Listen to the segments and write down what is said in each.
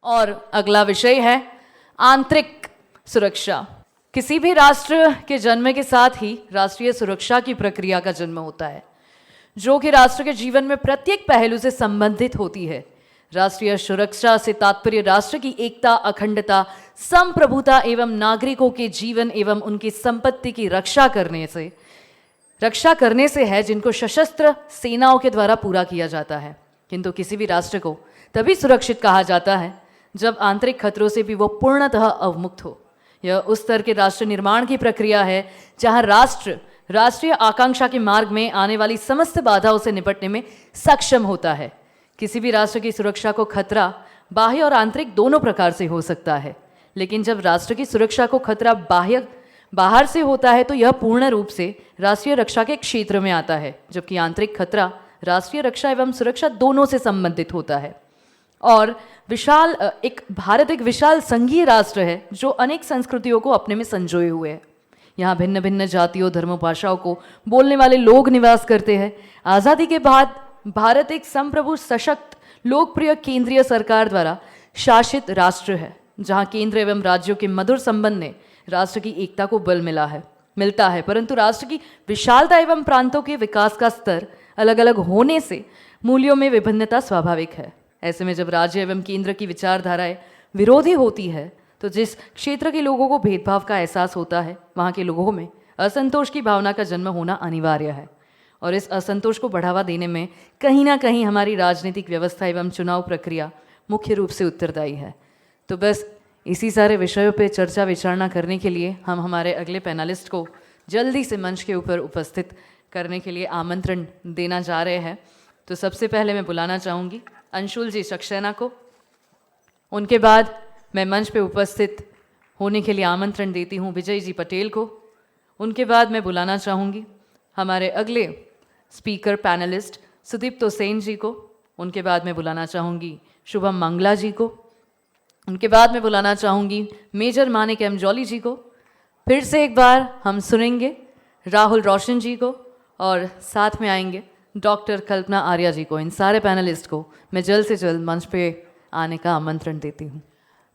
और अगला विषय है आंतरिक सुरक्षा। किसी भी राष्ट्र के जन्म के साथ ही राष्ट्रीय सुरक्षा की प्रक्रिया का जन्म होता है, जो कि राष्ट्र के जीवन में प्रत्येक पहलू से संबंधित होती है। राष्ट्रीय सुरक्षा से तात्पर्य राष्ट्र की एकता, अखंडता, संप्रभुता एवं नागरिकों के जीवन एवं उनकी संपत्ति की रक्षा करने से है, जिनको सशस्त्र सेनाओं के द्वारा पूरा किया जाता है। किंतु किसी भी राष्ट्र को तभी सुरक्षित कहा जाता है जब आंतरिक खतरों से भी वो पूर्णतः अवमुक्त हो। यह उस स्तर के राष्ट्र निर्माण की प्रक्रिया है जहां राष्ट्र राष्ट्रीय आकांक्षा के मार्ग में आने वाली समस्त बाधाओं से निपटने में सक्षम होता है। किसी भी राष्ट्र की सुरक्षा को खतरा बाह्य और आंतरिक दोनों प्रकार से हो सकता है, लेकिन जब राष्ट्र की सुरक्षा को खतरा बाहर से होता है तो यह पूर्ण रूप से राष्ट्रीय रक्षा के क्षेत्र में आता है, जबकि आंतरिक खतरा राष्ट्रीय रक्षा एवं सुरक्षा दोनों से संबंधित होता है। और भारत एक विशाल संघीय राष्ट्र है जो अनेक संस्कृतियों को अपने में संजोए हुए है। यहाँ भिन्न भिन्न जातियों, धर्मों, भाषाओं को बोलने वाले लोग निवास करते हैं। आज़ादी के बाद भारत एक संप्रभु, सशक्त, लोकप्रिय केंद्रीय सरकार द्वारा शासित राष्ट्र है, जहाँ केंद्र एवं राज्यों के मधुर संबंध ने राष्ट्र की एकता को बल मिलता है। परंतु राष्ट्र की विशालता एवं प्रांतों के विकास का स्तर अलग अलग होने से मूल्यों में विभिन्नता स्वाभाविक है। ऐसे में जब राज्य एवं केंद्र की विचारधाराएं विरोधी होती है तो जिस क्षेत्र के लोगों को भेदभाव का एहसास होता है, वहाँ के लोगों में असंतोष की भावना का जन्म होना अनिवार्य है। और इस असंतोष को बढ़ावा देने में कहीं ना कहीं हमारी राजनीतिक व्यवस्था एवं चुनाव प्रक्रिया मुख्य रूप से उत्तरदायी है। तो बस इसी सारे विषयों पे चर्चा विचारणा करने के लिए हम हमारे अगले पैनलिस्ट को जल्दी से मंच के ऊपर उपस्थित करने के लिए आमंत्रण देना जा रहे हैं। तो सबसे पहले मैं बुलाना चाहूँगी अंशुल जी सक्सेना को। उनके बाद मैं मंच पे उपस्थित होने के लिए आमंत्रण देती हूँ विजय जी पटेल को। उनके बाद मैं बुलाना चाहूँगी हमारे अगले स्पीकर पैनलिस्ट सुदीप्तो सेन जी को। उनके बाद मैं बुलाना चाहूँगी शुभम मंगला जी को। उनके बाद मैं बुलाना चाहूँगी मेजर मानिक एम जॉली जी को। फिर से एक बार हम सुनेंगे राहुल रोशन जी को और साथ में आएंगे डॉक्टर कल्पना आर्या जी को। इन सारे पैनलिस्ट को मैं जल्द से जल्द मंच पे आने का आमंत्रण देती हूँ।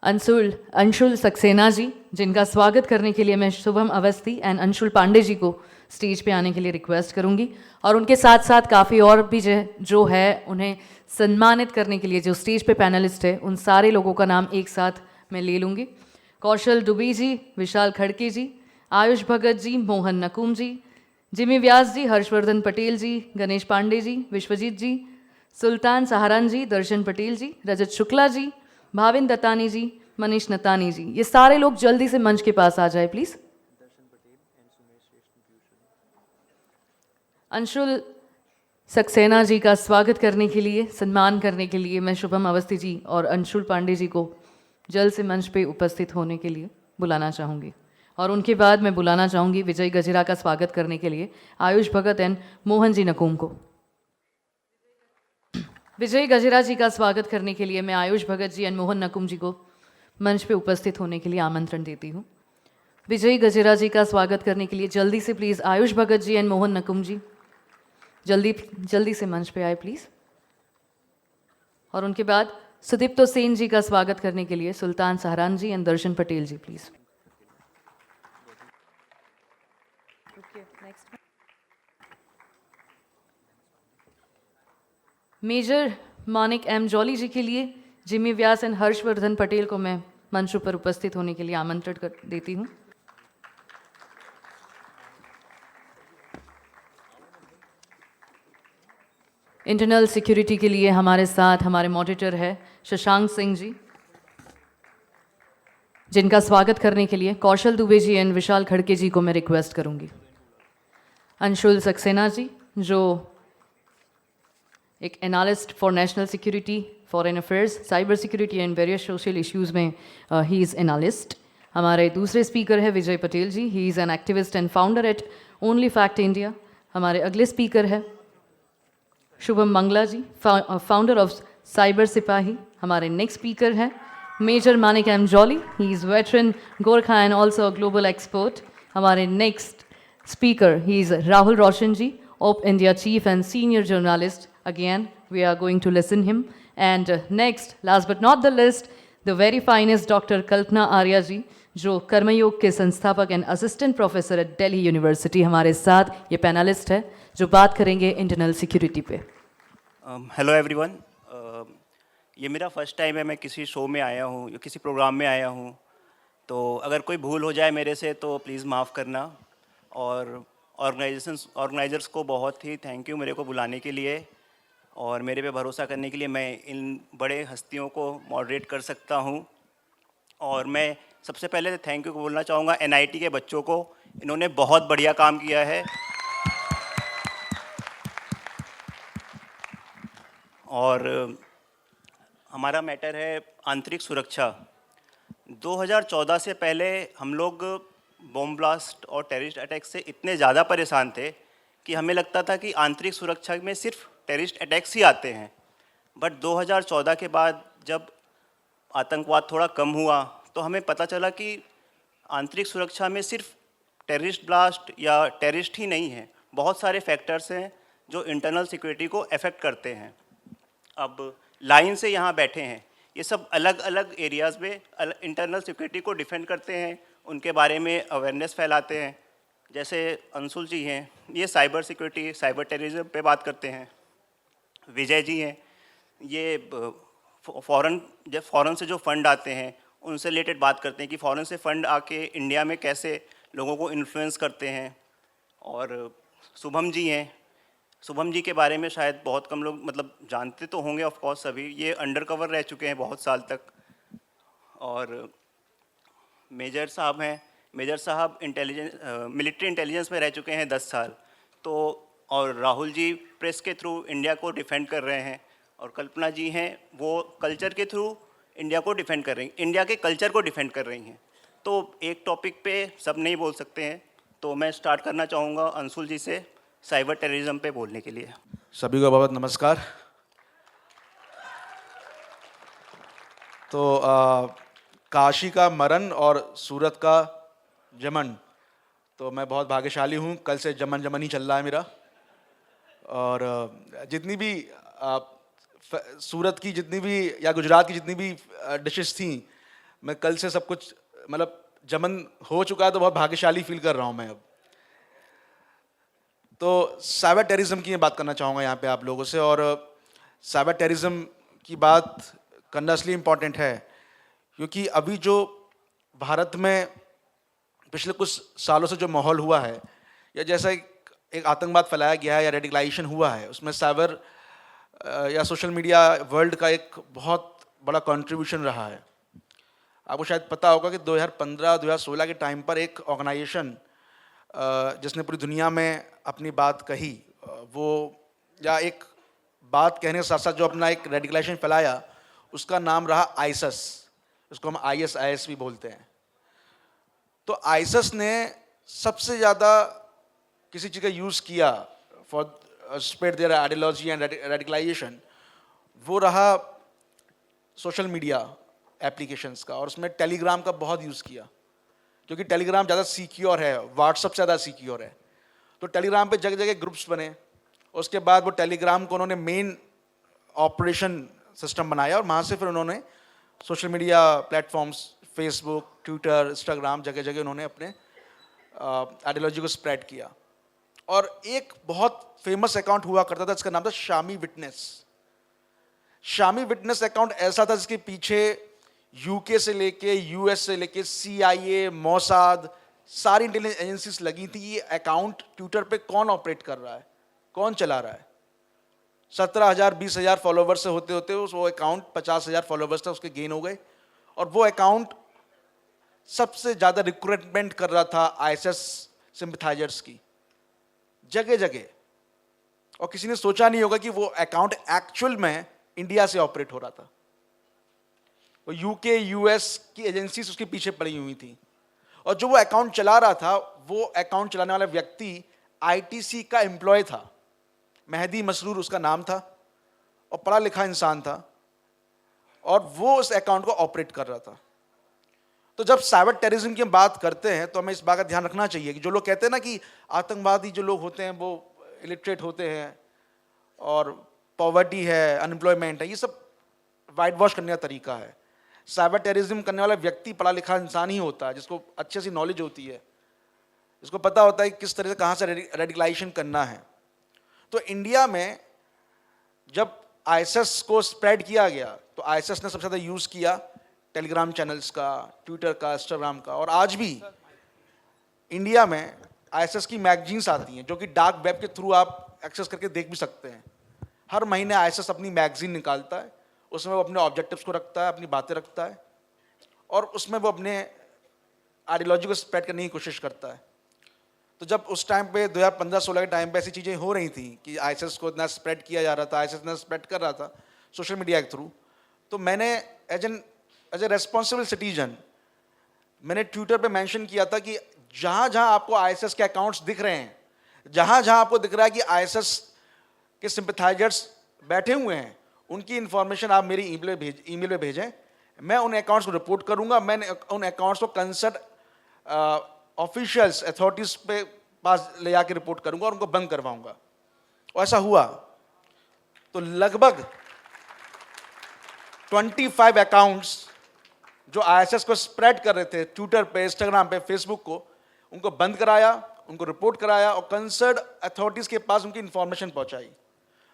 अंशुल सक्सेना जी, जिनका स्वागत करने के लिए मैं शुभम अवस्थी एंड अंशुल पांडे जी को स्टेज पे आने के लिए रिक्वेस्ट करूँगी। और उनके साथ साथ काफ़ी और भी जो है उन्हें सम्मानित करने के लिए जो स्टेज पे पैनलिस्ट है, उन सारे लोगों का नाम एक साथ मैं ले लूँगी। कौशल डुबी जी, विशाल खड़के जी, आयुष भगत जी, मोहन नकुम जी, जिमी व्यास जी, हर्षवर्धन पटेल जी, गणेश पांडे जी, विश्वजीत जी, सुल्तान सहारन जी, दर्शन पटेल जी, रजत शुक्ला जी, भाविन दत्तानी जी, मनीष नतानी जी, ये सारे लोग जल्दी से मंच के पास आ जाए प्लीज। अंशुल सक्सेना जी का स्वागत करने के लिए, सम्मान करने के लिए मैं शुभम अवस्थी जी और अंशुल पांडे जी को जल्द से मंच पे उपस्थित होने के लिए बुलाना चाहूँगी। और उनके बाद मैं बुलाना चाहूँगी विजय गजरा का स्वागत करने के लिए आयुष भगत एंड मोहन जी नकुम को। विजय गजरा जी का स्वागत करने के लिए मैं आयुष भगत जी एंड मोहन नकुम जी को मंच पे उपस्थित होने के लिए आमंत्रण देती हूँ। विजय गजरा जी का स्वागत करने के लिए जल्दी से प्लीज़ आयुष भगत जी एंड मोहन नकुम जी जल्दी से मंच पे आए प्लीज़। और उनके बाद सुदीप्तो सेन जी का स्वागत करने के लिए Sultan Saharan ji and Darshan Patel ji please. Major Manik M Jolly ji के लिए जिमी व्यास एंड हर्षवर्धन पटेल को मैं मंच पर उपस्थित होने के लिए आमंत्रित देती हूँ। इंटरनल सिक्योरिटी के लिए हमारे साथ हमारे मॉडरेटर है शशांक सिंह जी, जिनका स्वागत करने के लिए कौशल दुबे जी एंड विशाल खड़के जी को मैं रिक्वेस्ट करूँगी। अंशुल सक्सेना जी, जो एक analyst for national security, foreign affairs, cyber security and various social issues में ही इज़ एनालिस्ट। हमारे दूसरे स्पीकर है Vijay Patel ji, he is an activist and founder at only fact India. हमारे अगले स्पीकर है Shubham Mangla ji, founder of cyber Sipahi. हमारे नेक्स्ट स्पीकर है major Manik M Jolly, he is veteran Gorkha and also global expert. हमारे next speaker he is Rahul Roshan ji, OP India chief and senior journalist. Again, we are going to listen him. And next, last but not the least, the very finest doctor Kalpana Arya ji, जो कर्मयोग के संस्थापक and assistant professor at Delhi university, हमारे साथ ये panelist है जो बात करेंगे इंटरनल सिक्योरिटी पे। हेलो एवरीवन, ये मेरा फर्स्ट टाइम है, मैं किसी शो में आया हूँ या किसी प्रोग्राम में आया हूँ, तो अगर कोई भूल हो जाए मेरे से तो प्लीज़ माफ़ करना। और ऑर्गेनाइजर्स को बहुत ही थैंक यू मेरे को बुलाने के लिए और मेरे पे भरोसा करने के लिए। मैं इन बड़े हस्तियों को मॉडरेट कर सकता हूँ। और मैं सबसे पहले थैंक यू बोलना चाहूँगा एनआईटी के बच्चों को, इन्होंने बहुत बढ़िया काम किया है। और हमारा मैटर है आंतरिक सुरक्षा। 2014 से पहले हम लोग बॉम्ब ब्लास्ट और टेररिस्ट अटैक से इतने ज़्यादा परेशान थे कि हमें लगता था कि आंतरिक सुरक्षा में सिर्फ टेररिस्ट अटैक्स ही आते हैं। बट 2014 के बाद जब आतंकवाद थोड़ा कम हुआ तो हमें पता चला कि आंतरिक सुरक्षा में सिर्फ टेररिस्ट ब्लास्ट या टेररिस्ट ही नहीं है, बहुत सारे फैक्टर्स हैं जो इंटरनल सिक्योरिटी को अफेक्ट करते हैं। अब लाइन से यहाँ बैठे हैं, ये सब अलग अलग एरियाज़ में इंटरनल सिक्योरिटी को डिफेंड करते हैं, उनके बारे में अवेयरनेस फैलाते हैं। जैसे अंशुल जी हैं, ये साइबर सिक्योरिटी, साइबर टेररिज्म पे बात करते हैं। विजय जी हैं, ये फॉरेन से जो फंड आते हैं उनसे रिलेटेड बात करते हैं कि फॉरेन से फंड आके इंडिया में कैसे लोगों को इन्फ्लुएंस करते हैं। और शुभम जी हैं, शुभम जी के बारे में शायद बहुत कम लोग मतलब जानते तो होंगे, ऑफ कोर्स सभी, ये अंडर कवर रह चुके हैं बहुत साल तक। और मेजर साहब हैं, मेजर साहब मिलिट्री इंटेलिजेंस में रह चुके हैं 10 साल। तो और राहुल जी प्रेस के थ्रू इंडिया को डिफेंड कर रहे हैं। और कल्पना जी हैं, वो कल्चर के थ्रू इंडिया को डिफेंड कर रही हैं, इंडिया के कल्चर को डिफेंड कर रही हैं। तो एक टॉपिक पे सब नहीं बोल सकते हैं, तो मैं स्टार्ट करना चाहूँगा अंशुल जी से साइबर टेररिज्म पे बोलने के लिए। सभी को बहुत नमस्कार। तो काशी का मरण और सूरत का जमन, तो मैं बहुत भाग्यशाली हूँ, कल से जमन जमन ही चल रहा है मेरा। और जितनी भी सूरत की जितनी भी या गुजरात की जितनी भी डिशेस थी, मैं कल से सब कुछ मतलब जमन हो चुका है, तो बहुत भाग्यशाली फील कर रहा हूँ मैं अब। तो साइबर टेररिज्म की मैं बात करना चाहूँगा यहाँ पे आप लोगों से। और साइबर टेररिज्म की बात करना इसलिए इम्पॉर्टेंट है क्योंकि अभी जो भारत में पिछले कुछ सालों से जो माहौल हुआ है, या जैसा एक आतंकवाद फैलाया गया है या रेडिकलाइजेशन हुआ है, उसमें साइबर या सोशल मीडिया वर्ल्ड का एक बहुत बड़ा कंट्रीब्यूशन रहा है। आपको शायद पता होगा कि 2015-2016 के टाइम पर एक ऑर्गेनाइजेशन जिसने पूरी दुनिया में अपनी बात कही, वो या एक बात कहने के साथ साथ जो अपना एक रेडिकलाइजेशन फैलाया, उसका नाम रहा आईएसएस। उसको हम ISIS भी बोलते हैं। तो आईएसएस ने सबसे ज़्यादा किसी चीज़ का यूज़ किया for spread there ideology and radicalisation, वो रहा सोशल मीडिया एप्लीकेशंस का। और उसमें टेलीग्राम का बहुत यूज़ किया क्योंकि टेलीग्राम ज़्यादा सिक्योर है, व्हाट्सएप से ज़्यादा सिक्योर है। तो टेलीग्राम पे जगह जगह ग्रुप्स बने, उसके बाद वो टेलीग्राम को उन्होंने मेन ऑपरेशन सिस्टम बनाया और वहाँ से फिर उन्होंने social media platforms, Facebook, Twitter, Instagram, जगह जगह उन्होंने अपने आइडियोलॉजी को स्प्रेड किया। और एक बहुत फेमस अकाउंट हुआ करता था, इसका नाम था Shami witness. Shami witness account ऐसा था जिसके पीछे यूके से लेके यूएस से लेके CIA, मोसाद, सारी इंटेलिजेंस एजेंसीज लगी थी। ये अकाउंट ट्विटर पे कौन ऑपरेट कर रहा है, कौन चला रहा है। 17,000 20,000 फॉलोवर्स से होते होते वो अकाउंट 50,000 फॉलोवर्स था, उसके गेन हो गए। और वो अकाउंट सबसे ज़्यादा रिक्रूटमेंट कर रहा था ISIS सिंपथाइजर्स की, जगह जगह। और किसी ने सोचा नहीं होगा कि वो अकाउंट एक्चुअल में इंडिया से ऑपरेट हो रहा था। वो यूके US की एजेंसीज उसके पीछे पड़ी हुई थी। और जो वो अकाउंट चला रहा था, वो अकाउंट चलाने वाला व्यक्ति ITC का एम्प्लॉय था, मेहदी मसरूर उसका नाम था, और पढ़ा लिखा इंसान था, और वो उस अकाउंट को ऑपरेट कर रहा था। तो जब साइबर टेररिज्म की हम बात करते हैं तो हमें इस बात का ध्यान रखना चाहिए कि जो लोग कहते हैं ना कि आतंकवादी जो लोग होते हैं वो इलिटरेट होते हैं और पॉवर्टी है, अनएम्प्लॉयमेंट है, ये सब वाइट वॉश करने का तरीका है। साइबर टेररिज्म करने वाला व्यक्ति पढ़ा लिखा इंसान ही होता है, जिसको अच्छे सी नॉलेज होती है, जिसको पता होता है कि किस तरह से कहाँ से रेडिकलाइजेशन करना है। तो इंडिया में जब आईएसएस को स्प्रेड किया गया तो आईएसएस ने सबसे ज़्यादा यूज़ किया टेलीग्राम चैनल्स का, ट्विटर का, इंस्टाग्राम का, और आज भी इंडिया में आईएसएस की मैगजीन्स आती हैं जो कि डार्क वेब के थ्रू आप एक्सेस करके देख भी सकते हैं। हर महीने आईएसएस अपनी मैगजीन निकालता है, उसमें वो अपने ऑब्जेक्टिव्स को रखता है, अपनी बातें रखता है, और उसमें वो अपने आइडियोलॉजी को स्प्रेड करने की कोशिश करता है। तो जब उस टाइम पे 2015-16 के टाइम पे ऐसी चीज़ें हो रही थी कि आईएसएस को इतना स्प्रेड किया जा रहा था, आईएसएस इतना स्प्रेड कर रहा था सोशल मीडिया के थ्रू, तो मैंने एज ए रेस्पॉन्सिबल सिटीजन मैंने ट्विटर पे मेंशन किया था कि जहाँ जहाँ आपको आईएसएस के अकाउंट्स दिख रहे हैं, जहाँ जहाँ आपको दिख रहा है कि आईएसएस के सिंपैथाइजर्स बैठे हुए हैं, उनकी इन्फॉर्मेशन आप मेरी ईमेल पे भेजें, मैं उन अकाउंट्स को रिपोर्ट करूँगा। मैंने उन अकाउंट्स को कंसर्न ऑफिशियल्स अथॉरिटीज पे पास ले जाके रिपोर्ट करूँगा और उनको बंद करवाऊँगा। और ऐसा हुआ। तो लगभग 25 अकाउंट्स जो आईएसएस को स्प्रेड कर रहे थे ट्विटर पे, इंस्टाग्राम पे, फेसबुक को, उनको बंद कराया, उनको रिपोर्ट कराया और कंसर्न अथॉरिटीज़ के पास उनकी इन्फॉर्मेशन पहुंचाई।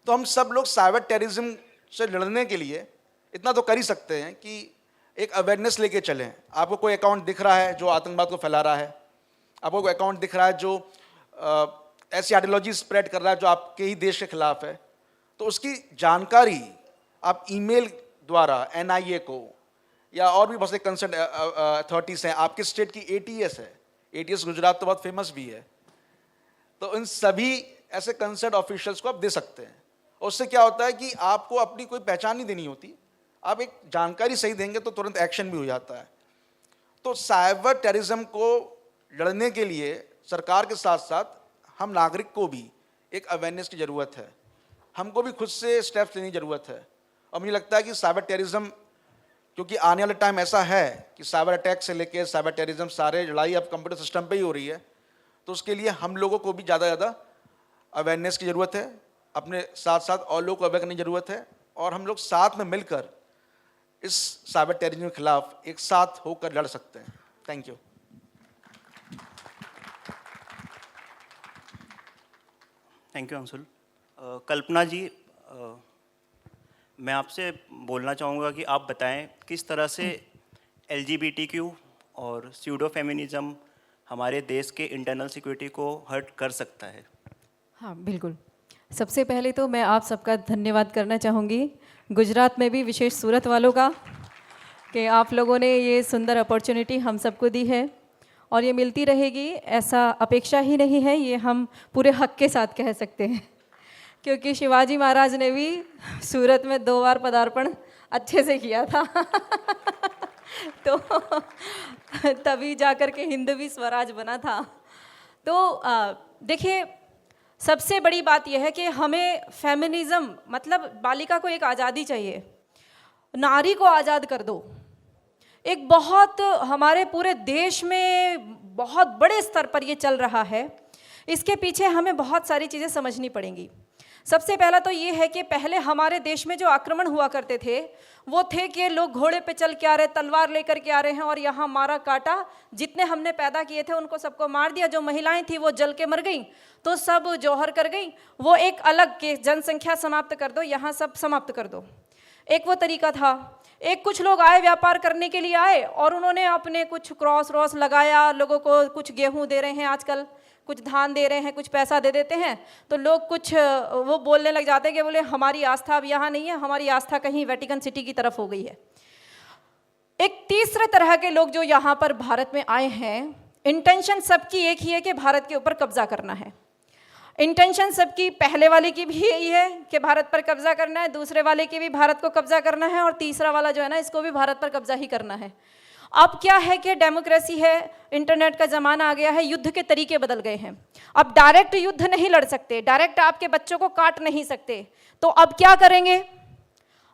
तो हम सब लोग साइबर टेररिज्म से लड़ने के लिए इतना तो कर ही सकते हैं कि एक अवेयरनेस लेके चलें। आपको कोई अकाउंट दिख रहा है जो आतंकवाद को फैला रहा है, आपको कोई अकाउंट दिख रहा है जो ऐसी आइडियोलॉजी स्प्रेड कर रहा है जो आपके ही देश के खिलाफ है, तो उसकी जानकारी आप ईमेल द्वारा एनआईए को या और भी बहुत से कंसर्न अथॉरिटीज़ हैं, आपके स्टेट की एटीएस है, एटीएस गुजरात तो बहुत फेमस भी है, तो इन सभी ऐसे कंसर्न ऑफिशियल्स को आप दे सकते हैं। और उससे क्या होता है कि आपको अपनी कोई पहचान नहीं देनी होती, आप एक जानकारी सही देंगे तो तुरंत एक्शन भी हो जाता है। तो साइबर टेररिज्म को लड़ने के लिए सरकार के साथ साथ हम नागरिक को भी एक अवेयरनेस की ज़रूरत है, हमको भी खुद से स्टेप्स लेने की ज़रूरत है। और मुझे लगता है कि साइबर टेररिज्म, क्योंकि आने वाला टाइम ऐसा है कि साइबर अटैक से लेकर साइबर टेररिज्म सारे लड़ाई अब कंप्यूटर सिस्टम पे ही हो रही है, तो उसके लिए हम लोगों को भी ज़्यादा अवेयरनेस की ज़रूरत है, अपने साथ साथ और लोगों को अवेयर करने की ज़रूरत है, और हम लोग साथ में मिलकर इस साइबर टेररिज्म के खिलाफ एक साथ होकर लड़ सकते हैं। Thank you. Thank you Anshul. Kalpana ji, मैं आपसे बोलना चाहूँगा कि आप बताएं किस तरह से LGBTQ और स्यूडो फेमिनिज्म हमारे देश के इंटरनल सिक्योरिटी को हर्ट कर सकता है। हाँ बिल्कुल। सबसे पहले तो मैं आप सबका धन्यवाद करना चाहूँगी, गुजरात में भी विशेष सूरत वालों का, कि आप लोगों ने ये सुंदर अपॉर्चुनिटी हम सबको दी है और ये मिलती रहेगी, ऐसा अपेक्षा ही नहीं है, ये हम पूरे हक के साथ कह सकते हैं, क्योंकि शिवाजी महाराज ने भी सूरत में 2 बार पदार्पण अच्छे से किया था तो तभी जाकर के हिंदवी स्वराज बना था। तो देखिए, सबसे बड़ी बात यह है कि हमें फेमिनिज्म मतलब बालिका को एक आज़ादी चाहिए, नारी को आज़ाद कर दो। एक बहुत हमारे पूरे देश में बहुत बड़े स्तर पर ये चल रहा है, इसके पीछे हमें बहुत सारी चीज़ें समझनी पड़ेंगी। सबसे पहला तो ये है कि पहले हमारे देश में जो आक्रमण हुआ करते थे वो थे कि लोग घोड़े पे चल के आ रहे, तलवार लेकर के आ रहे हैं और यहाँ मारा काटा, जितने हमने पैदा किए थे उनको सबको मार दिया, जो महिलाएं थी वो जल के मर गईं, तो सब जौहर कर गईं। वो एक अलग के जनसंख्या समाप्त कर दो, यहाँ सब समाप्त कर दो, एक वो तरीका था। एक कुछ लोग आए, व्यापार करने के लिए आए और उन्होंने अपने कुछ क्रॉस व्रॉस लगाया, लोगों को कुछ गेहूँ दे रहे हैं आजकल, कुछ धान दे रहे हैं, कुछ पैसा दे देते हैं, तो लोग कुछ वो बोलने लग जाते हैं कि बोले हमारी आस्था अब यहाँ नहीं है, हमारी आस्था कहीं वेटिकन सिटी की तरफ हो गई है। एक तीसरे तरह के लोग जो यहाँ पर भारत में आए हैं, इंटेंशन सबकी एक ही है कि भारत के ऊपर कब्जा करना है। इंटेंशन सबकी, पहले वाले की भी यही है कि भारत पर कब्जा करना है, दूसरे वाले की भी भारत को कब्जा करना है, और तीसरा वाला जो है ना, इसको भी भारत पर कब्जा ही करना है। अब क्या है कि डेमोक्रेसी है, इंटरनेट का ज़माना आ गया है, युद्ध के तरीके बदल गए हैं। अब डायरेक्ट युद्ध नहीं लड़ सकते, डायरेक्ट आपके बच्चों को काट नहीं सकते, तो अब क्या करेंगे?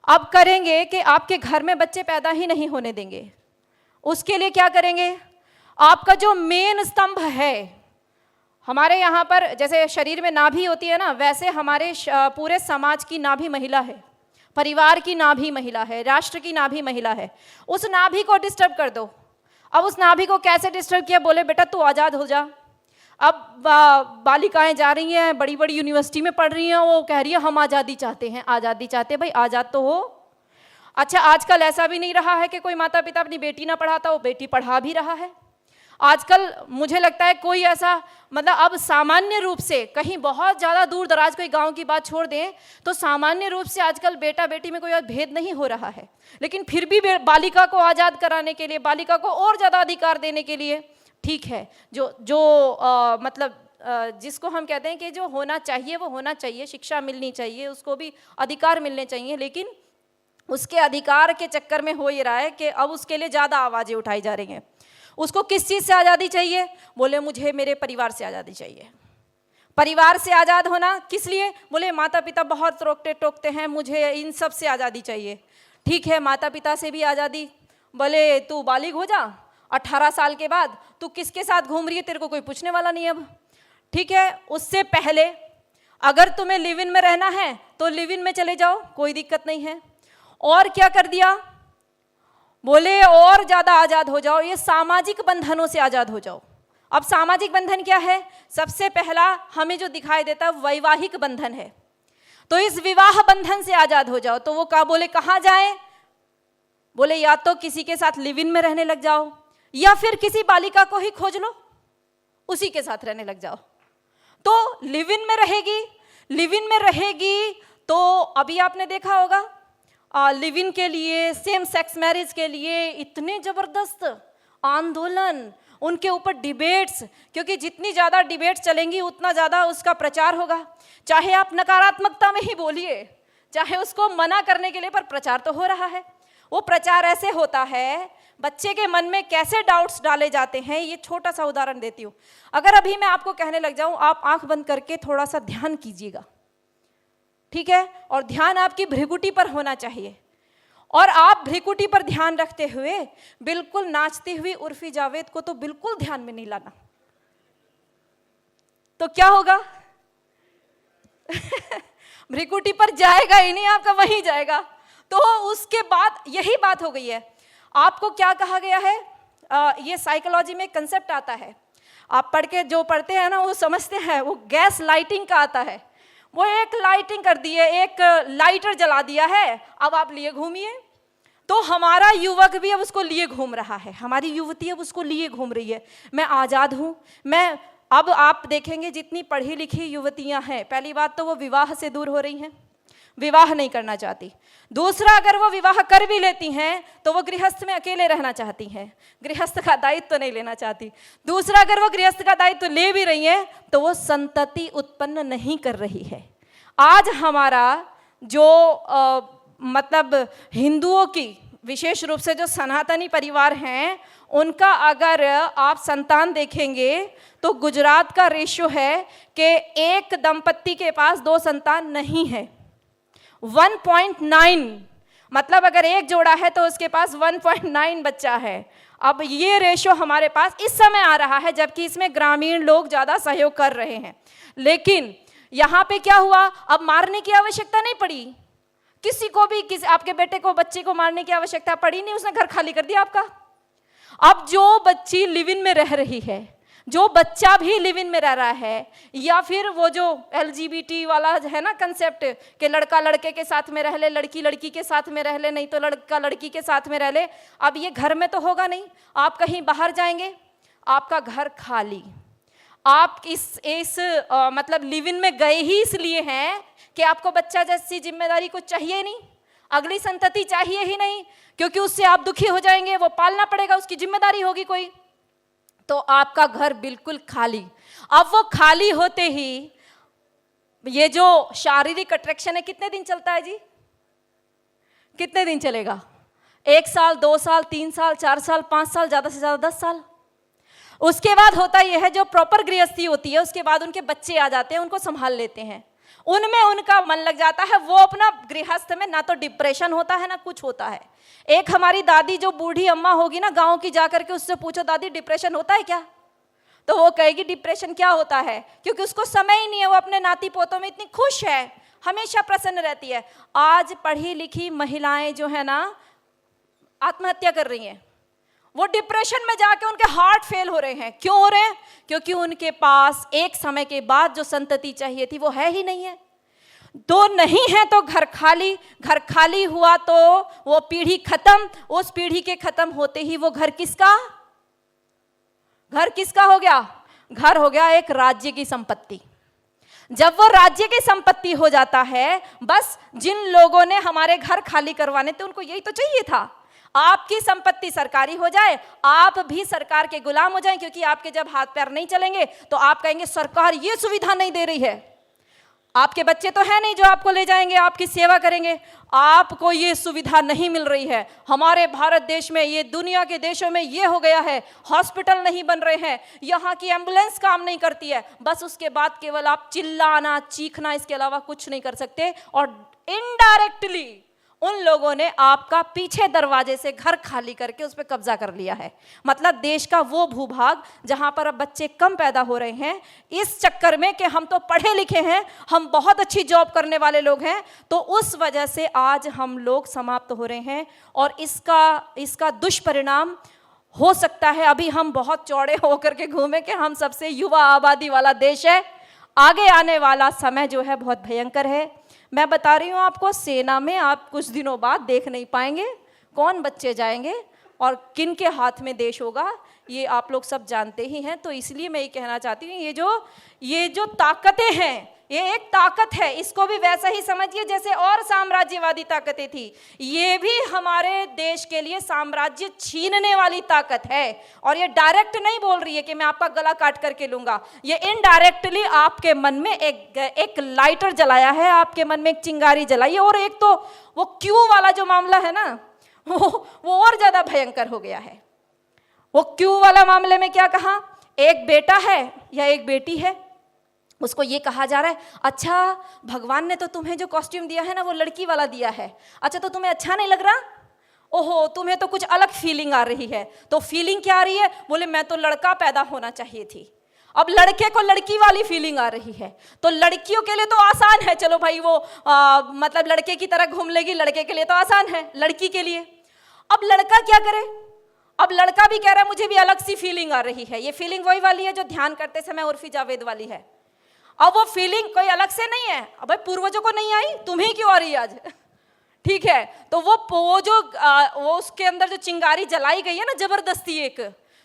अब करेंगे कि आपके घर में बच्चे पैदा ही नहीं होने देंगे। उसके लिए क्या करेंगे? आपका जो मेन स्तंभ है, हमारे यहाँ पर जैसे शरीर में नाभि होती है ना, वैसे हमारे पूरे समाज की नाभि महिला है। परिवार की नाभि महिला है, राष्ट्र की नाभि महिला है, उस नाभि को डिस्टर्ब कर दो। अब उस नाभि को कैसे डिस्टर्ब किया, बोले बेटा तू आज़ाद हो जा। अब बालिकाएं जा रही हैं, बड़ी बड़ी यूनिवर्सिटी में पढ़ रही हैं, वो कह रही है हम आज़ादी चाहते हैं, आज़ादी चाहते हैं। भाई आज़ाद तो हो। अच्छा, आजकल ऐसा भी नहीं रहा है कि कोई माता पिता अपनी बेटी ना पढ़ाता हो, बेटी पढ़ा भी रहा है। आजकल मुझे लगता है कोई ऐसा मतलब अब सामान्य रूप से कहीं बहुत ज़्यादा दूर दराज कोई गांव की बात छोड़ दें तो सामान्य रूप से आजकल बेटा बेटी में कोई भेद नहीं हो रहा है। लेकिन फिर भी बालिका को आज़ाद कराने के लिए, बालिका को और ज़्यादा अधिकार देने के लिए, ठीक है, जिसको हम कहते हैं कि जो होना चाहिए वो होना चाहिए, शिक्षा मिलनी चाहिए, उसको भी अधिकार मिलने चाहिए, लेकिन उसके अधिकार के चक्कर में हो ये रहा है कि अब उसके लिए ज़्यादा आवाज़ें उठाई जा रही हैं। उसको किस चीज़ से आज़ादी चाहिए, बोले मुझे मेरे परिवार से आज़ादी चाहिए। परिवार से आज़ाद होना किस लिए, बोले माता पिता बहुत रोकते टोकते हैं, मुझे इन सब से आज़ादी चाहिए। ठीक है, माता पिता से भी आज़ादी, बोले तू बालिग हो जा, 18 साल के बाद तू किसके साथ घूम रही है, तेरे को कोई पूछने वाला नहीं अब। ठीक है, उससे पहले अगर तुम्हें लिव इन में रहना है तो लिव इन में चले जाओ, कोई दिक्कत नहीं है। और क्या कर दिया, बोले और ज़्यादा आज़ाद हो जाओ, ये सामाजिक बंधनों से आज़ाद हो जाओ। अब सामाजिक बंधन क्या है, सबसे पहला हमें जो दिखाई देता है वैवाहिक बंधन है। तो इस विवाह बंधन से आज़ाद हो जाओ। तो वो बोले कहाँ जाएं, बोले या तो किसी के साथ लिव इन में रहने लग जाओ या फिर किसी बालिका को ही खोज लो, उसी के साथ रहने लग जाओ। तो लिव इन में रहेगी, लिव इन में रहेगी तो अभी आपने देखा होगा लिव इन के लिए, सेम सेक्स मैरिज के लिए इतने ज़बरदस्त आंदोलन, उनके ऊपर डिबेट्स, क्योंकि जितनी ज़्यादा डिबेट्स चलेंगी उतना ज़्यादा उसका प्रचार होगा। चाहे आप नकारात्मकता में ही बोलिए, चाहे उसको मना करने के लिए, पर प्रचार तो हो रहा है। वो प्रचार ऐसे होता है, बच्चे के मन में कैसे डाउट्स डाले जाते हैं। ये छोटा सा उदाहरण देती हूँ। अगर अभी मैं आपको कहने लग जाऊँ, आप आंख बंद करके थोड़ा सा ध्यान कीजिएगा, ठीक है, और ध्यान आपकी भ्रिकुटी पर होना चाहिए, और आप भ्रिकुटी पर ध्यान रखते हुए बिल्कुल नाचती हुई उर्फी जावेद को तो बिल्कुल ध्यान में नहीं लाना, तो क्या होगा भ्रिकुटी पर जाएगा ही नहीं, आपका वहीं जाएगा। तो उसके बाद यही बात हो गई है। आपको क्या कहा गया है, ये साइकोलॉजी में कंसेप्ट आता है, आप पढ़ के जो पढ़ते हैं ना वो समझते हैं, वो गैस लाइटिंग का आता है। वो एक लाइटिंग कर दी है, एक लाइटर जला दिया है, अब आप लिए घूमिए। तो हमारा युवक भी अब उसको लिए घूम रहा है, हमारी युवती अब उसको लिए घूम रही है, मैं आज़ाद हूँ। मैं अब आप देखेंगे जितनी पढ़ी लिखी युवतियाँ हैं, पहली बात तो वो विवाह से दूर हो रही हैं, विवाह नहीं करना चाहती। दूसरा, अगर वो विवाह कर भी लेती हैं तो वो गृहस्थ में अकेले रहना चाहती हैं, गृहस्थ का दायित्व नहीं लेना चाहती। दूसरा, अगर वो गृहस्थ का दायित्व ले भी रही हैं तो वो संतति उत्पन्न नहीं कर रही है। आज हमारा जो मतलब हिंदुओं की, विशेष रूप से जो सनातनी परिवार हैं, उनका अगर आप संतान देखेंगे तो गुजरात का रेशियो है कि एक दंपत्ति के पास 2 संतान नहीं है, 1.9, मतलब अगर एक जोड़ा है तो उसके पास 1.9 बच्चा है। अब ये रेशियो हमारे पास इस समय आ रहा है, जबकि इसमें ग्रामीण लोग ज़्यादा सहयोग कर रहे हैं। लेकिन यहाँ पे क्या हुआ, अब मारने की आवश्यकता नहीं पड़ी किसी को भी, किसी आपके बेटे को, बच्चे को मारने की आवश्यकता पड़ी नहीं, उसने घर खाली कर दिया आपका। अब जो बच्ची लिव इन में रह रही है, जो बच्चा भी लिव इन में रह रहा है, या फिर वो जो LGBT वाला है ना कंसेप्ट कि लड़का लड़के के साथ में रह ले, लड़की लड़की के साथ में रह ले, नहीं तो लड़का लड़की के साथ में रह ले। अब ये घर में तो होगा नहीं, आप कहीं बाहर जाएंगे, आपका घर खाली। आप इस मतलब लिव इन में गए ही इसलिए हैं कि आपको बच्चा जैसी जिम्मेदारी कुछ चाहिए नहीं, अगली संतति चाहिए ही नहीं, क्योंकि उससे आप दुखी हो जाएंगे, वो पालना पड़ेगा, उसकी जिम्मेदारी होगी कोई। तो आपका घर बिल्कुल खाली। अब वो खाली होते ही ये जो शारीरिक अट्रैक्शन है कितने दिन चलता है जी, कितने दिन चलेगा? 1 साल, 2 साल, 3 साल, 4 साल, 5 साल, ज़्यादा से ज़्यादा 10 साल। उसके बाद होता यह है, जो प्रॉपर गृहस्थी होती है उसके बाद उनके बच्चे आ जाते हैं, उनको संभाल लेते हैं, उनमें उनका मन लग जाता है। वो अपना गृहस्थ में ना तो डिप्रेशन होता है ना कुछ होता है। एक हमारी दादी जो बूढ़ी अम्मा होगी ना गांव की, जाकर के उससे पूछो दादी डिप्रेशन होता है क्या, तो वो कहेगी डिप्रेशन क्या होता है, क्योंकि उसको समय ही नहीं है, वो अपने नाती पोतों में इतनी खुश है, हमेशा प्रसन्न रहती है। आज पढ़ी लिखी महिलाएं जो है ना आत्महत्या कर रही हैं, वो डिप्रेशन में जाके उनके हार्ट फेल हो रहे हैं। क्यों हो रहे हैं? क्योंकि उनके पास एक समय के बाद जो संतति चाहिए थी वो है ही नहीं है। दो नहीं है तो घर खाली, घर खाली हुआ तो वो पीढ़ी खत्म, उस पीढ़ी के खत्म होते ही वो घर किसका हो गया? घर हो गया एक राज्य की संपत्ति। जब वो राज्य की संपत्ति हो जाता है, बस जिन लोगों ने हमारे घर खाली करवाने थे उनको यही तो चाहिए था, आपकी संपत्ति सरकारी हो जाए, आप भी सरकार के गुलाम हो जाएं, क्योंकि आपके जब हाथ पैर नहीं चलेंगे तो आप कहेंगे सरकार ये सुविधा नहीं दे रही है, आपके बच्चे तो है नहीं जो आपको ले जाएंगे, आपकी सेवा करेंगे, आपको ये सुविधा नहीं मिल रही है। हमारे भारत देश में, ये दुनिया के देशों में ये हो गया है, हॉस्पिटल नहीं बन रहे हैं, यहाँ की एम्बुलेंस काम नहीं करती है, बस उसके बाद केवल आप चिल्लाना चीखना, इसके अलावा कुछ नहीं कर सकते। और इनडायरेक्टली उन लोगों ने आपका पीछे दरवाजे से घर खाली करके उस पर कब्जा कर लिया है। मतलब देश का वो भूभाग जहां पर अब बच्चे कम पैदा हो रहे हैं, इस चक्कर में कि हम तो पढ़े लिखे हैं, हम बहुत अच्छी जॉब करने वाले लोग हैं, तो उस वजह से आज हम लोग समाप्त हो रहे हैं। और इसका दुष्परिणाम हो सकता है, अभी हम बहुत चौड़े होकर के घूमे कि हम सबसे युवा आबादी वाला देश है, आगे आने वाला समय जो है बहुत भयंकर है। मैं बता रही हूँ आपको, सेना में आप कुछ दिनों बाद देख नहीं पाएंगे कौन बच्चे जाएंगे और किन के हाथ में देश होगा, ये आप लोग सब जानते ही हैं। तो इसलिए मैं ये कहना चाहती हूँ, ये जो ताकतें हैं, ये एक ताकत है, इसको भी वैसा ही समझिए जैसे और साम्राज्यवादी ताकतें थी, ये भी हमारे देश के लिए साम्राज्य छीनने वाली ताकत है। और ये डायरेक्ट नहीं बोल रही है कि मैं आपका गला काट करके लूंगा, ये इनडायरेक्टली आपके मन में एक लाइटर जलाया है, आपके मन में एक चिंगारी जलाई है। और एक तो वो क्यू वाला जो मामला है ना, वो और ज्यादा भयंकर हो गया है। वो क्यू वाला मामले में क्या कहा, एक बेटा है या एक बेटी है, उसको ये कहा जा रहा है अच्छा भगवान ने तो तुम्हें जो कॉस्ट्यूम दिया है ना वो लड़की वाला दिया है, अच्छा तो तुम्हें अच्छा नहीं लग रहा, ओहो तुम्हें तो कुछ अलग फीलिंग आ रही है। तो फीलिंग क्या आ रही है? बोले मैं तो लड़का पैदा होना चाहिए थी, अब लड़के को लड़की वाली फीलिंग आ रही है। तो लड़कियों के लिए तो आसान है, चलो भाई वो मतलब लड़के की तरह घूम लेगी, लड़के के लिए तो आसान है, लड़की के लिए अब लड़का क्या करे? अब लड़का भी कह रहा है मुझे भी अलग सी फीलिंग आ रही है। ये फीलिंग वही वाली है जो ध्यान करते समय उर्फी जावेद वाली है। अब वो फीलिंग कोई अलग से नहीं है, अब भाई पूर्वजों को नहीं आई, तुम्हें क्यों आ रही है आज? ठीक है, तो वो उसके अंदर जो चिंगारी जलाई गई है ना जबरदस्ती एक,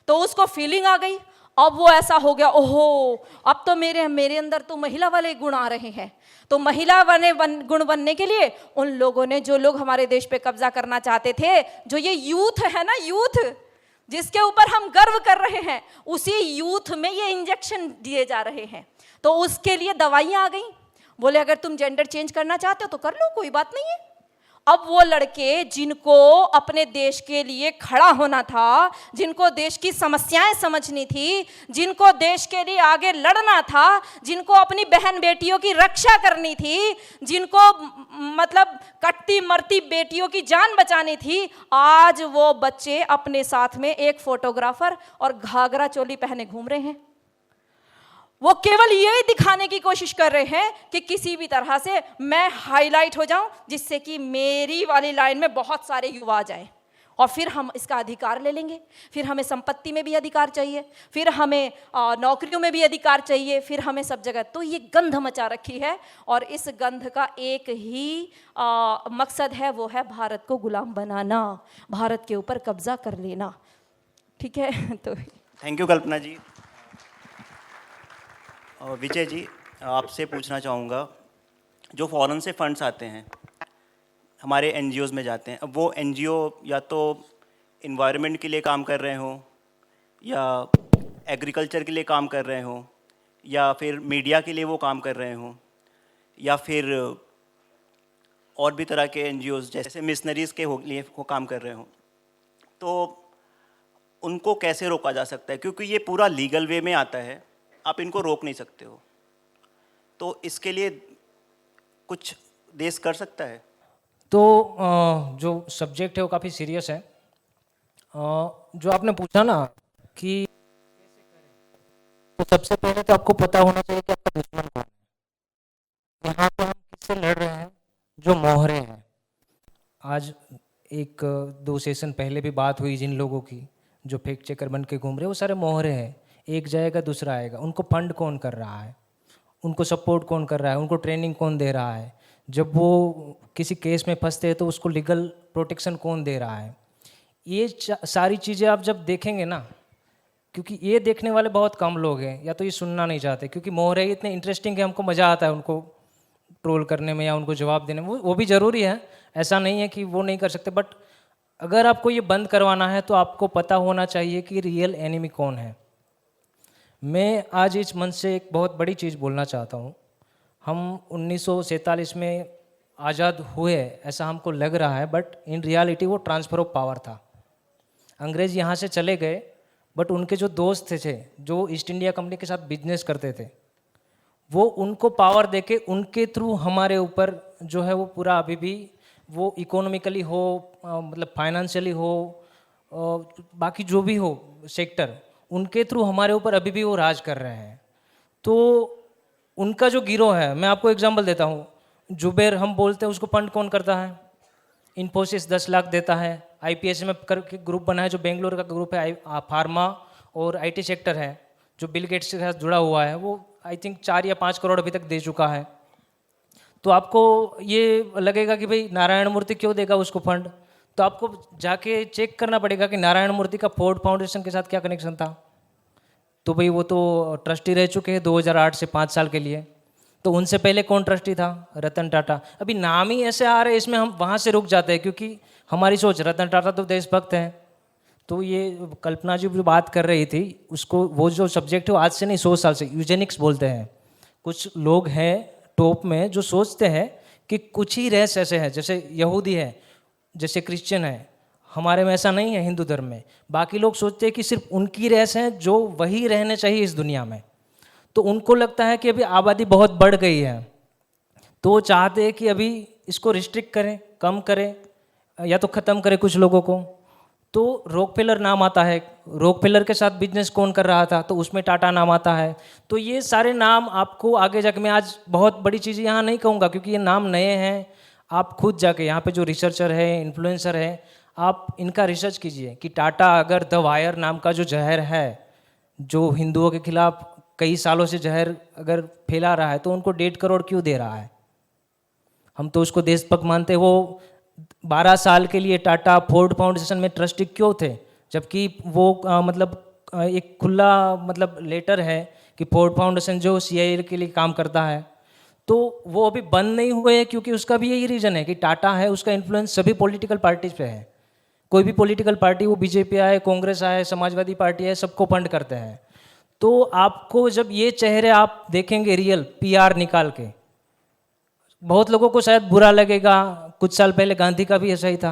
तो उसको फीलिंग आ गई। अब वो ऐसा हो गया, ओहो अब तो मेरे अंदर तो महिला वाले गुण आ रहे हैं। तो महिला गुण बनने के लिए उन लोगों ने, जो लोग हमारे देश पे कब्जा करना चाहते थे, जो ये यूथ है ना, यूथ जिसके ऊपर हम गर्व कर रहे हैं, उसी यूथ में ये इंजेक्शन दिए जा रहे हैं। तो उसके लिए दवाइयां आ गई, बोले अगर तुम जेंडर चेंज करना चाहते हो तो कर लो, कोई बात नहीं है। अब वो लड़के जिनको अपने देश के लिए खड़ा होना था, जिनको देश की समस्याएं समझनी थी, जिनको देश के लिए आगे लड़ना था, जिनको अपनी बहन बेटियों की रक्षा करनी थी, जिनको मतलब कटती मरती बेटियों की जान बचानी थी, आज वो बच्चे अपने साथ में एक फोटोग्राफर और घाघरा चोली पहने घूम रहे हैं। वो केवल ये दिखाने की कोशिश कर रहे हैं कि किसी भी तरह से मैं हाईलाइट हो जाऊं, जिससे कि मेरी वाली लाइन में बहुत सारे युवा आ जाएं, और फिर हम इसका अधिकार ले लेंगे। फिर हमें संपत्ति में भी अधिकार चाहिए, फिर हमें नौकरियों में भी अधिकार चाहिए, फिर हमें सब जगह। तो ये गंध मचा रखी है, और इस गंध का एक ही मकसद है, वो है भारत को गुलाम बनाना, भारत के ऊपर कब्जा कर लेना। ठीक है, तो थैंक यू कल्पना जी। विजय जी, आपसे पूछना चाहूँगा, जो फॉरेन से फंड्स आते हैं हमारे एनजीओज में जाते हैं, अब वो एनजीओ या तो इन्वायरमेंट के लिए काम कर रहे हों, या एग्रीकल्चर के लिए काम कर रहे हों, या फिर मीडिया के लिए वो काम कर रहे हों, या फिर और भी तरह के एनजीओज जैसे मिशनरीज़ के लिए वो काम कर रहे हों, तो उनको कैसे रोका जा सकता है? क्योंकि ये पूरा लीगल वे में आता है, आप इनको रोक नहीं सकते हो, तो इसके लिए कुछ देश कर सकता है? तो जो सब्जेक्ट है वो काफ़ी सीरियस है। जो आपने पूछा ना कि तो सबसे पहले तो आपको पता होना चाहिए कि आपका दुश्मन कौन है, यहाँ पे हम किससे लड़ मोहरे हैं। आज एक दो सेशन पहले भी बात हुई, जिन लोगों की जो फैक्ट चेकर बन के घूम रहे हैं वो सारे मोहरे हैं। एक जाएगा दूसरा आएगा। उनको फंड कौन कर रहा है, उनको सपोर्ट कौन कर रहा है, उनको ट्रेनिंग कौन दे रहा है, जब वो किसी केस में फंसते हैं तो उसको लीगल प्रोटेक्शन कौन दे रहा है। ये सारी चीज़ें आप जब देखेंगे ना, क्योंकि ये देखने वाले बहुत कम लोग हैं, या तो ये सुनना नहीं चाहते, क्योंकि मोहरे इतने इंटरेस्टिंग है, हमको मज़ा आता है उनको ट्रोल करने में या उनको जवाब देने में। वो भी ज़रूरी है, ऐसा नहीं है कि वो नहीं कर सकते, बट अगर आपको ये बंद करवाना है तो आपको पता होना चाहिए कि रियल एनिमी कौन है। मैं आज इस मंच से एक बहुत बड़ी चीज़ बोलना चाहता हूँ। हम 1947 में आज़ाद हुए ऐसा हमको लग रहा है, बट इन रियलिटी वो ट्रांसफ़र ऑफ पावर था। अंग्रेज़ यहाँ से चले गए, बट उनके जो दोस्त थे जो ईस्ट इंडिया कंपनी के साथ बिजनेस करते थे, वो उनको पावर देके उनके थ्रू हमारे ऊपर जो है वो पूरा अभी भी वो इकोनॉमिकली हो, मतलब फाइनेंशियली हो, बाकी जो भी हो सेक्टर, उनके थ्रू हमारे ऊपर अभी भी वो राज कर रहे हैं। तो उनका जो गिरोह है, मैं आपको एग्जांपल देता हूँ, जुबेर हम बोलते हैं, उसको फंड कौन करता है? इन्फोसिस 10 लाख देता है। IPS में करके ग्रुप बना है जो बेंगलोर का ग्रुप है, फार्मा और IT सेक्टर है जो बिल गेट्स के साथ जुड़ा हुआ है, वो आई थिंक 4 या 5 करोड़ अभी तक दे चुका है। तो आपको ये लगेगा कि भाई नारायण मूर्ति क्यों देगा उसको फंड, तो आपको जाके चेक करना पड़ेगा कि नारायण मूर्ति का फोर्ड फाउंडेशन के साथ क्या कनेक्शन था। तो भाई वो तो ट्रस्टी रह चुके हैं 2008 से 5 साल के लिए। तो उनसे पहले कौन ट्रस्टी था? रतन टाटा। अभी नाम ही ऐसे आ रहे हैं, इसमें हम वहाँ से रुक जाते हैं, क्योंकि हमारी सोच, रतन टाटा तो देशभक्त हैं। तो ये कल्पना जी जो बात कर रही थी, उसको वो जो सब्जेक्ट है वो आज से नहीं 100 साल से यूजेनिक्स बोलते हैं। कुछ लोग हैं टॉप में जो सोचते हैं कि कुछ ही रेस ऐसे हैं, जैसे यहूदी है, जैसे क्रिश्चियन है। हमारे में ऐसा नहीं है, हिंदू धर्म में। बाकी लोग सोचते हैं कि सिर्फ उनकी रेस है जो वही रहने चाहिए इस दुनिया में। तो उनको लगता है कि अभी आबादी बहुत बढ़ गई है, तो वो चाहते हैं कि अभी इसको रिस्ट्रिक्ट करें, कम करें या तो ख़त्म करें कुछ लोगों को। तो रॉकफेलर नाम आता है, रॉकफेलर के साथ बिजनेस कौन कर रहा था, तो उसमें टाटा नाम आता है। तो ये सारे नाम आपको आगे जाके, मैं आज बहुत बड़ी चीज़ें यहाँ नहीं कहूँगा क्योंकि ये नाम नए हैं। आप खुद जाके यहाँ पे जो रिसर्चर है, इन्फ्लुएंसर है, आप इनका रिसर्च कीजिए कि टाटा अगर द वायर नाम का जो जहर है, जो हिंदुओं के खिलाफ कई सालों से जहर अगर फैला रहा है, तो उनको 1.5 करोड़ क्यों दे रहा है? हम तो उसको देशभक्त मानते हैं। वो 12 साल के लिए टाटा फोर्ड फाउंडेशन में ट्रस्टी क्यों थे, जबकि वो एक खुला लेटर है कि फोर्ड फाउंडेशन जो CIA के लिए काम करता है। तो वो अभी बंद नहीं हुए हैं, क्योंकि उसका भी यही रीज़न है कि टाटा है, उसका इन्फ्लुएंस सभी पॉलिटिकल पार्टीज पे है। कोई भी पॉलिटिकल पार्टी, वो BJP आए, कांग्रेस आए, समाजवादी पार्टी है, सबको फंड करते हैं। तो आपको जब ये चेहरे आप देखेंगे रियल PR निकाल के, बहुत लोगों को शायद बुरा लगेगा। कुछ साल पहले गांधी का भी ऐसा ही था।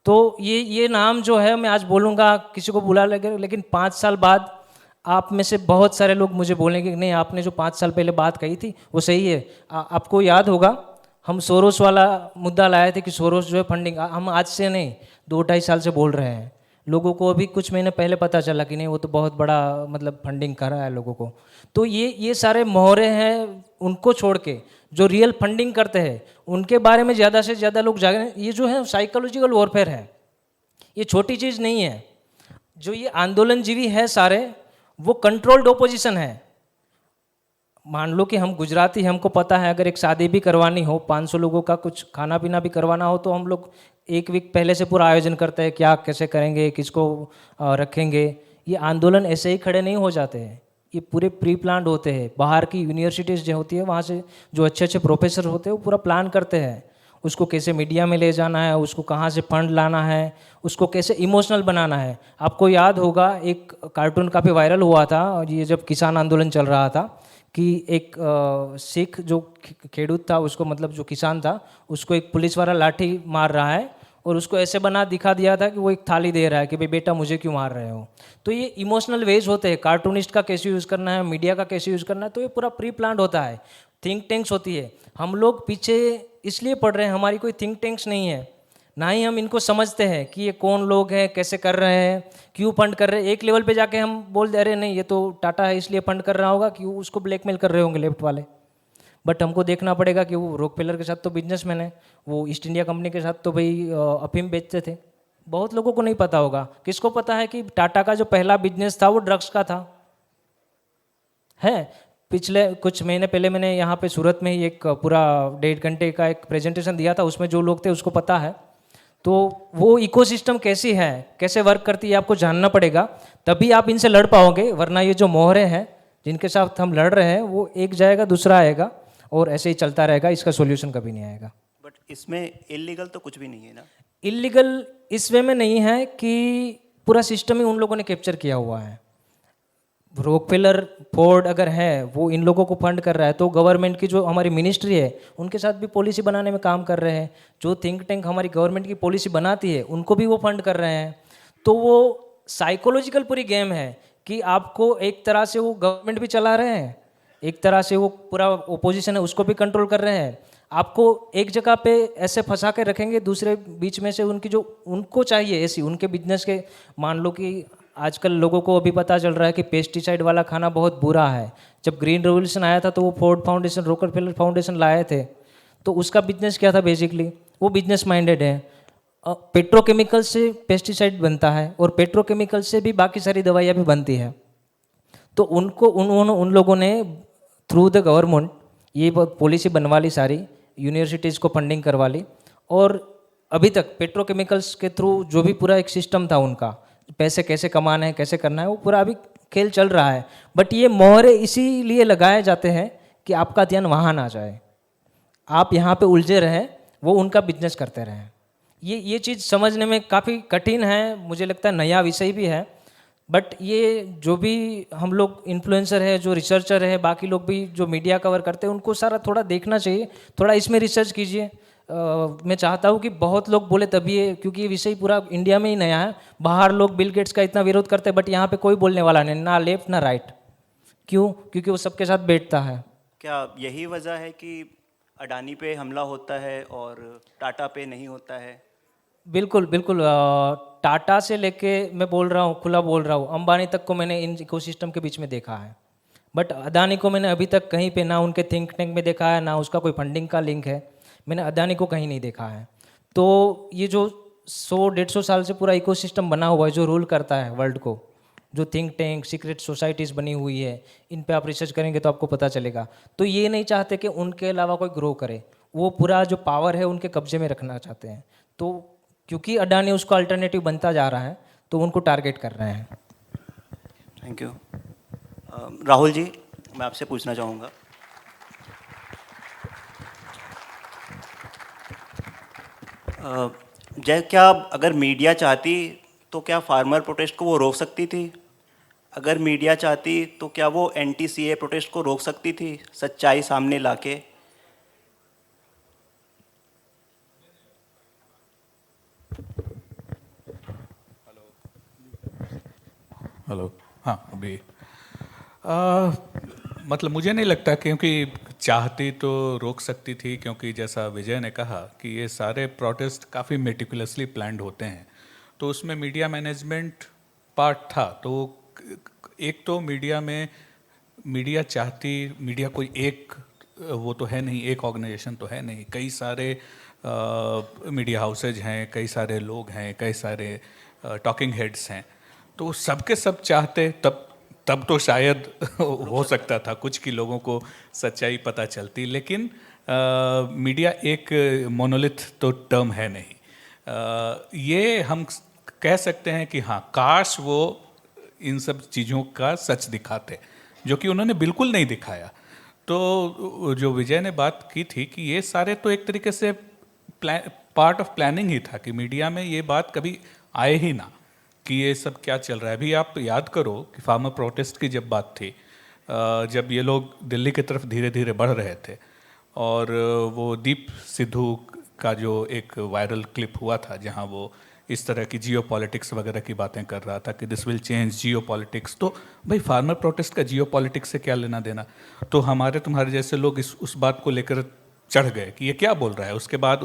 तो ये नाम जो है, मैं आज बोलूँगा, किसी को बुरा लगेगा, लेकिन 5 साल बाद आप में से बहुत सारे लोग मुझे बोलेंगे कि नहीं, आपने जो 5 साल पहले बात कही थी वो सही है। आपको याद होगा हम सोरोस वाला मुद्दा लाए थे कि सोरोस जो है फंडिंग, हम आज से नहीं 2-2.5 साल से बोल रहे हैं। लोगों को अभी कुछ महीने पहले पता चला कि नहीं, वो तो बहुत बड़ा फंडिंग कर रहा है लोगों को। तो ये सारे मोहरे हैं, उनको छोड़ के जो रियल फंडिंग करते हैं उनके बारे में ज़्यादा से ज़्यादा लोग जागें। ये जो है साइकोलॉजिकल वॉरफेयर है, ये छोटी चीज़ नहीं है। जो ये आंदोलनजीवी है सारे, वो कंट्रोल्ड ओपोजिशन है। मान लो कि हम गुजराती, हमको पता है अगर एक शादी भी करवानी हो, 500 लोगों का कुछ खाना पीना भी करवाना हो, तो हम लोग 1 वीक पहले से पूरा आयोजन करते हैं, क्या कैसे करेंगे, किसको रखेंगे। ये आंदोलन ऐसे ही खड़े नहीं हो जाते हैं, ये पूरे प्री प्लान होते हैं। बाहर की यूनिवर्सिटीज़ जो होती है, वहाँ से जो अच्छे अच्छे प्रोफेसर होते हैं, वो पूरा प्लान करते हैं उसको कैसे मीडिया में ले जाना है, उसको कहाँ से फंड लाना है, उसको कैसे इमोशनल बनाना है। आपको याद होगा एक कार्टून काफ़ी वायरल हुआ था, और ये जब किसान आंदोलन चल रहा था, कि एक सिख जो खेडूत था, उसको जो किसान था, उसको एक पुलिस वाला लाठी मार रहा है और उसको ऐसे बना दिखा दिया था कि वो एक थाली दे रहा है कि भाई बेटा मुझे क्यों मार रहे हो। तो ये इमोशनल वेज होते हैं, कार्टूनिस्ट का कैसे यूज़ करना है, मीडिया का कैसे यूज़ करना है। तो ये पूरा प्री प्लान्ड होता है, थिंक टैंक्स होती है। हम लोग पीछे इसलिए पढ़ रहे हैं, हमारी कोई थिंक टैंक्स नहीं है, ना ही हम इनको समझते हैं कि ये कौन लोग हैं, कैसे कर रहे हैं, क्यों फंड कर रहे हैं। एक लेवल पे जाके हम बोल दे, अरे नहीं ये तो टाटा है इसलिए फंड कर रहा होगा, क्यों उसको ब्लैकमेल कर रहे होंगे लेफ्ट वाले। बट हमको देखना पड़ेगा कि वो रॉकफेलर के साथ तो बिजनेसमैन है, वो ईस्ट इंडिया कंपनी के साथ तो भाई अफीम बेचते थे। बहुत लोगों को नहीं पता होगा। किसको पता है कि टाटा का जो पहला बिजनेस था वो ड्रग्स का था? है, पिछले कुछ महीने पहले मैंने यहाँ पे सूरत में ही एक पूरा 1.5 घंटे का एक प्रेजेंटेशन दिया था, उसमें जो लोग थे उसको पता है। तो वो इकोसिस्टम कैसी है, कैसे वर्क करती है, आपको जानना पड़ेगा, तभी आप इनसे लड़ पाओगे। वरना ये जो मोहरे हैं जिनके साथ हम लड़ रहे हैं, वो एक जाएगा दूसरा आएगा और ऐसे ही चलता रहेगा, इसका सोल्यूशन कभी नहीं आएगा। बट इसमें इलीगल तो कुछ भी नहीं है ना? इलीगल इस वे में नहीं है कि पूरा सिस्टम ही उन लोगों ने कैप्चर किया हुआ है। रॉकफेलर, फोर्ड अगर है वो इन लोगों को फंड कर रहा है, तो गवर्नमेंट की जो हमारी मिनिस्ट्री है उनके साथ भी पॉलिसी बनाने में काम कर रहे हैं। जो थिंक टैंक हमारी गवर्नमेंट की पॉलिसी बनाती है उनको भी वो फंड कर रहे हैं। तो वो साइकोलॉजिकल पूरी गेम है कि आपको एक तरह से वो गवर्नमेंट भी चला रहे हैं, एक तरह से वो पूरा ओपोजिशन है उसको भी कंट्रोल कर रहे हैं। आपको एक जगह पे ऐसे फंसा के रखेंगे, दूसरे बीच में से उनकी जो उनको चाहिए ऐसी उनके बिजनेस के, मान लो कि आजकल लोगों को अभी पता चल रहा है कि पेस्टिसाइड वाला खाना बहुत बुरा है। जब ग्रीन रेवोल्यूशन आया था तो वो फोर्ड फाउंडेशन, रॉकफेलर फाउंडेशन लाए थे, तो उसका बिजनेस क्या था? बेसिकली वो बिजनेस माइंडेड है। पेट्रोकेमिकल से पेस्टिसाइड बनता है और पेट्रोकेमिकल से भी बाकी सारी दवाइयाँ भी बनती है। तो उन लोगों ने थ्रू द गवर्नमेंट ये पॉलिसी बनवा ली, सारी यूनिवर्सिटीज़ को फंडिंग करवा ली, और अभी तक पेट्रोकेमिकल्स के थ्रू जो भी पूरा एक सिस्टम था उनका, पैसे कैसे कमाना है, कैसे करना है, वो पूरा अभी खेल चल रहा है। बट ये मोहरे इसीलिए लगाए जाते हैं कि आपका ध्यान वहाँ ना जाए, आप यहाँ पे उलझे रहें, वो उनका बिजनेस करते रहें। ये चीज़ समझने में काफ़ी कठिन है, मुझे लगता है नया विषय भी है। बट ये जो भी हम लोग इन्फ्लुएंसर है, जो रिसर्चर है, बाकी लोग भी जो मीडिया कवर करते हैं, उनको सारा थोड़ा देखना चाहिए, थोड़ा इसमें रिसर्च कीजिए। मैं चाहता हूँ कि बहुत लोग बोले तभी है, क्योंकि ये विषय पूरा इंडिया में ही नया है। बाहर लोग बिल गेट्स का इतना विरोध करते हैं, बट यहाँ पे कोई बोलने वाला नहीं, ना लेफ्ट ना राइट। क्यों? क्योंकि वो सबके साथ बैठता है। क्या यही वजह है कि अडानी पे हमला होता है और टाटा पे नहीं होता है? बिल्कुल बिल्कुल। टाटा से लेके मैं बोल रहा हूँ, खुला बोल रहा हूँ, अंबानी तक को मैंने इन इकोसिस्टम के बीच में देखा है। बट अदानी को मैंने अभी तक कहीं पे ना उनके थिंक टैंक में देखा है, ना उसका कोई फंडिंग का लिंक है। मैंने अदानी को कहीं नहीं देखा है। तो ये जो 100-150 साल से पूरा इकोसिस्टम बना हुआ है जो रूल करता है वर्ल्ड को, जो थिंक टैंक, सीक्रेट सोसाइटीज़ बनी हुई है, इन पे आप रिसर्च करेंगे तो आपको पता चलेगा। तो ये नहीं चाहते कि उनके अलावा कोई ग्रो करे, वो पूरा जो पावर है उनके कब्जे में रखना चाहते हैं। तो क्योंकि अडानी उसको अल्टरनेटिव बनता जा रहा है तो उनको टारगेट कर रहे हैं। Thank you. राहुल जी, मैं आपसे पूछना चाहूँगा, क्या अगर मीडिया चाहती तो क्या फार्मर प्रोटेस्ट को वो रोक सकती थी? अगर मीडिया चाहती तो क्या वो एंटी-सीए प्रोटेस्ट को रोक सकती थी, सच्चाई सामने लाके? हेलो, हाँ अभी मतलब मुझे नहीं लगता, क्योंकि चाहती तो रोक सकती थी, क्योंकि जैसा विजय ने कहा कि ये सारे प्रोटेस्ट काफ़ी मेटिकुलसली प्लान्ड होते हैं, तो उसमें मीडिया मैनेजमेंट पार्ट था। तो एक तो मीडिया चाहती, मीडिया कोई एक वो तो है नहीं, एक ऑर्गेनाइजेशन तो है नहीं, कई सारे मीडिया हाउसेज हैं, कई सारे लोग हैं, कई सारे टॉकिंग हेड्स हैं, तो सबके सब चाहते तब तो शायद हो सकता था कुछ की लोगों को सच्चाई पता चलती। लेकिन मीडिया एक मोनोलिथ तो टर्म है नहीं। ये हम कह सकते हैं कि हाँ, काश वो इन सब चीज़ों का सच दिखाते, जो कि उन्होंने बिल्कुल नहीं दिखाया। तो जो विजय ने बात की थी कि ये सारे तो एक तरीके से पार्ट ऑफ प्लानिंग ही था कि मीडिया में ये बात कभी आए ही ना कि ये सब क्या चल रहा है। अभी आप याद करो कि फार्मर प्रोटेस्ट की जब बात थी, जब ये लोग दिल्ली की तरफ धीरे धीरे बढ़ रहे थे, और वो दीप सिद्धू का जो एक वायरल क्लिप हुआ था जहां वो इस तरह की जियो पॉलिटिक्स वगैरह की बातें कर रहा था कि this will change Jio politics. तो भाई फार्मर प्रोटेस्ट का जियो पॉलिटिक्स से क्या लेना देना? तो तुम्हारे जैसे लोग उस बात को लेकर चढ़ गए कि ये क्या बोल रहा है। उसके बाद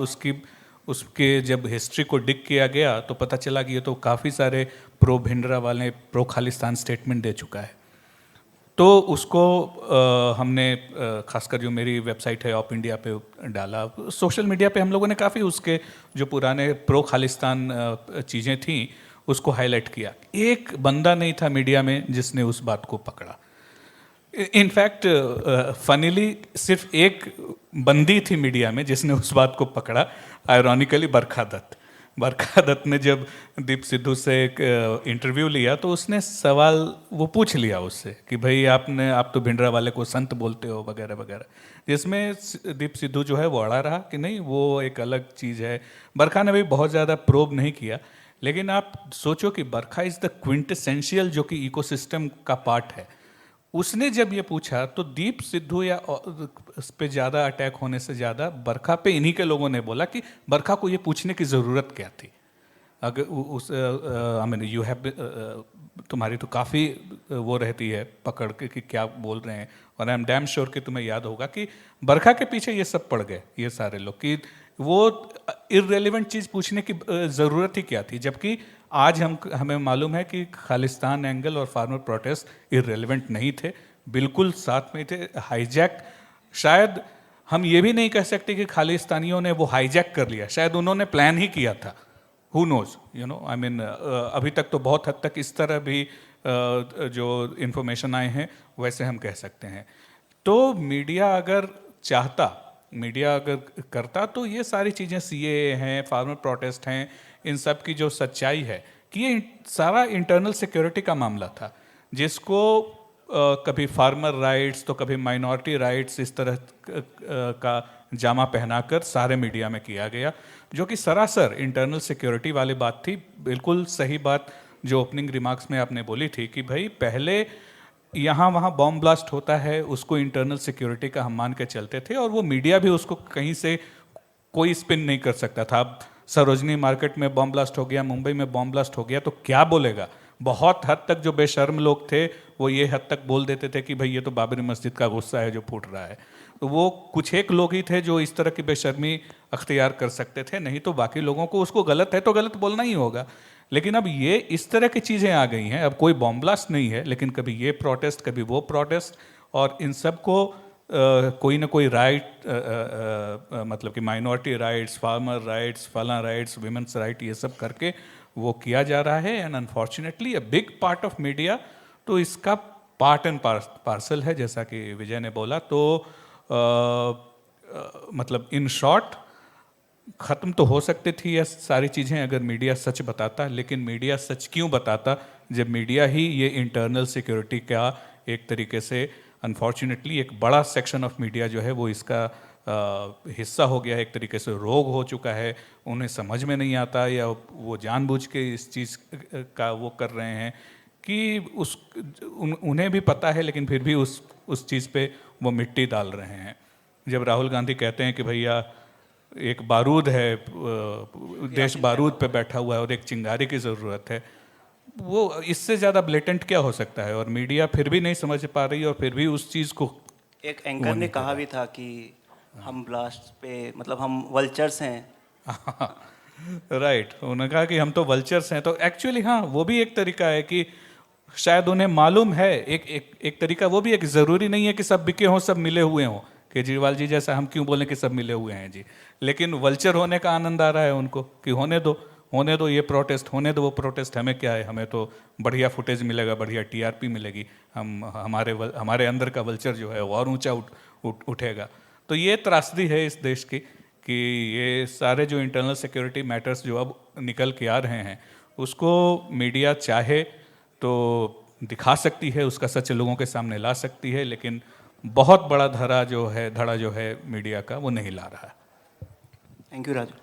उसके जब हिस्ट्री को डिग किया गया तो पता चला कि ये तो काफ़ी सारे प्रो भिंडरा वाले, प्रो खालिस्तान स्टेटमेंट दे चुका है। तो उसको हमने खासकर जो मेरी वेबसाइट है ऑप इंडिया पे डाला। सोशल मीडिया पे हम लोगों ने काफ़ी उसके जो पुराने प्रो खालिस्तान चीज़ें थी उसको हाईलाइट किया। एक बंदा नहीं था मीडिया में जिसने उस बात को पकड़ा। इनफैक्ट फनीली सिर्फ एक बंदी थी मीडिया में जिसने उस बात को पकड़ा, आयरॉनिकली बरखा दत्त। बरखा दत्त ने जब दीप सिद्धू से एक इंटरव्यू लिया तो उसने सवाल वो पूछ लिया उससे कि भाई आप तो भिंडरा वाले को संत बोलते हो वगैरह वगैरह, जिसमें दीप सिद्धू जो है वो अड़ा रहा कि नहीं वो एक अलग चीज़ है। बरखा ने भी बहुत ज़्यादा प्रोब नहीं किया, लेकिन आप सोचो कि बरखा इज़ द क्विंटेसेंशियल जो कि इकोसिस्टम का पार्ट है। उसने जब ये पूछा तो दीप सिद्धू या उस पे ज़्यादा अटैक होने से ज़्यादा बरखा पे इन्हीं के लोगों ने बोला कि बरखा को ये पूछने की ज़रूरत क्या थी। अगर उस आई मीन यू हैव तुम्हारी तो काफ़ी वो रहती है पकड़ के कि क्या बोल रहे हैं, और आई एम डैम श्योर कि तुम्हें याद होगा कि बरखा के पीछे ये सब पड़ गए ये सारे लोग कि वो इररेलेवेंट चीज़ पूछने की ज़रूरत ही क्या थी। जबकि आज हमें मालूम है कि खालिस्तान एंगल और फार्मर प्रोटेस्ट इररेलेवेंट नहीं थे, बिल्कुल साथ में थे। हाईजैक, शायद हम ये भी नहीं कह सकते कि खालिस्तानियों ने वो हाईजैक कर लिया, शायद उन्होंने प्लान ही किया था। Who knows, you know, I mean अभी तक तो बहुत हद तक इस तरह भी जो इन्फॉर्मेशन आए हैं वैसे हम कह सकते हैं। तो मीडिया अगर चाहता, मीडिया अगर करता तो ये सारी चीज़ें CAA हैं, फार्मर प्रोटेस्ट हैं, इन सब की जो सच्चाई है कि ये सारा इंटरनल सिक्योरिटी का मामला था, जिसको कभी फार्मर राइट्स तो कभी माइनॉरिटी राइट्स इस तरह का जामा पहनाकर सारे मीडिया में किया गया, जो कि सरासर इंटरनल सिक्योरिटी वाली बात थी। बिल्कुल सही बात जो ओपनिंग रिमार्क्स में आपने बोली थी कि भाई पहले यहाँ वहाँ बॉम्ब ब्लास्ट होता है, उसको इंटरनल सिक्योरिटी का हम मान के चलते थे, और वो मीडिया भी उसको कहीं से कोई स्पिन नहीं कर सकता था। अब सरोजनी मार्केट में बॉम्ब ब्लास्ट हो गया, मुंबई में बॉम्ब ब्लास्ट हो गया, तो क्या बोलेगा। बहुत हद तक जो बेशर्म लोग थे वो ये हद तक बोल देते थे कि भाई ये तो बाबरी मस्जिद का गुस्सा है जो फूट रहा है। तो वो कुछ एक लोग ही थे जो इस तरह की बेशर्मी अख्तियार कर सकते थे, नहीं तो बाकी लोगों को उसको गलत है तो गलत बोलना ही होगा। लेकिन अब ये इस तरह की चीज़ें आ गई हैं, अब कोई बॉम्ब ब्लास्ट नहीं है, लेकिन कभी ये प्रोटेस्ट कभी वो प्रोटेस्ट, और इन सब को कोई ना कोई राइट मतलब कि माइनॉरिटी राइट्स, फार्मर राइट्स, फला राइट्स, विमेंस राइट, ये सब करके वो किया जा रहा है। And unfortunately a big part of media तो इसका पार्ट एंड पार्सल है, जैसा कि विजय ने बोला। तो मतलब इन शॉर्ट ख़त्म तो हो सकती थी ये सारी चीज़ें अगर मीडिया सच बताता, लेकिन मीडिया सच क्यों बताता जब मीडिया ही ये इंटरनल सिक्योरिटी का एक तरीके से अनफॉर्चुनेटली एक बड़ा सेक्शन ऑफ मीडिया जो है वो इसका हिस्सा हो गया है, एक तरीके से रोग हो चुका है। उन्हें समझ में नहीं आता या वो जानबूझ के इस चीज़ का वो कर रहे हैं कि उन्हें भी पता है लेकिन फिर भी उस चीज़ पे वो मिट्टी डाल रहे हैं। जब राहुल गांधी कहते हैं कि भैया एक बारूद है, देश बारूद पे बैठा हुआ है और एक चिंगारी की ज़रूरत है, वो इससे ज़्यादा ब्लेटेंट क्या हो सकता है। और मीडिया फिर भी नहीं समझ पा रही और फिर भी उस चीज़ को, एक एंकर ने कहा भी था कि हम ब्लास्ट पे मतलब हम वल्चर्स हैं। राइट, उन्होंने कहा कि हम तो वल्चर्स हैं। तो एक्चुअली हाँ, वो भी एक तरीका है कि शायद उन्हें मालूम है, एक तरीका वो भी है कि ज़रूरी नहीं है कि सब बिके हों, सब मिले हुए हों। केजरीवाल जी जैसा हम क्यों बोलें कि सब मिले हुए हैं जी, लेकिन वल्चर होने का आनंद आ रहा है उनको कि होने दो ये प्रोटेस्ट, होने दो वो प्रोटेस्ट, हमें क्या है, हमें तो बढ़िया फुटेज मिलेगा, बढ़िया TRP मिलेगी, हमारे अंदर का वल्चर जो है वो और ऊंचा उठेगा। तो ये त्रासदी है इस देश की कि ये सारे जो इंटरनल सिक्योरिटी मैटर्स जो अब निकल के आ रहे हैं उसको मीडिया चाहे तो दिखा सकती है, उसका सच लोगों के सामने ला सकती है, लेकिन बहुत बड़ा धड़ा जो है मीडिया का वो नहीं ला रहा है। Thank you Raju.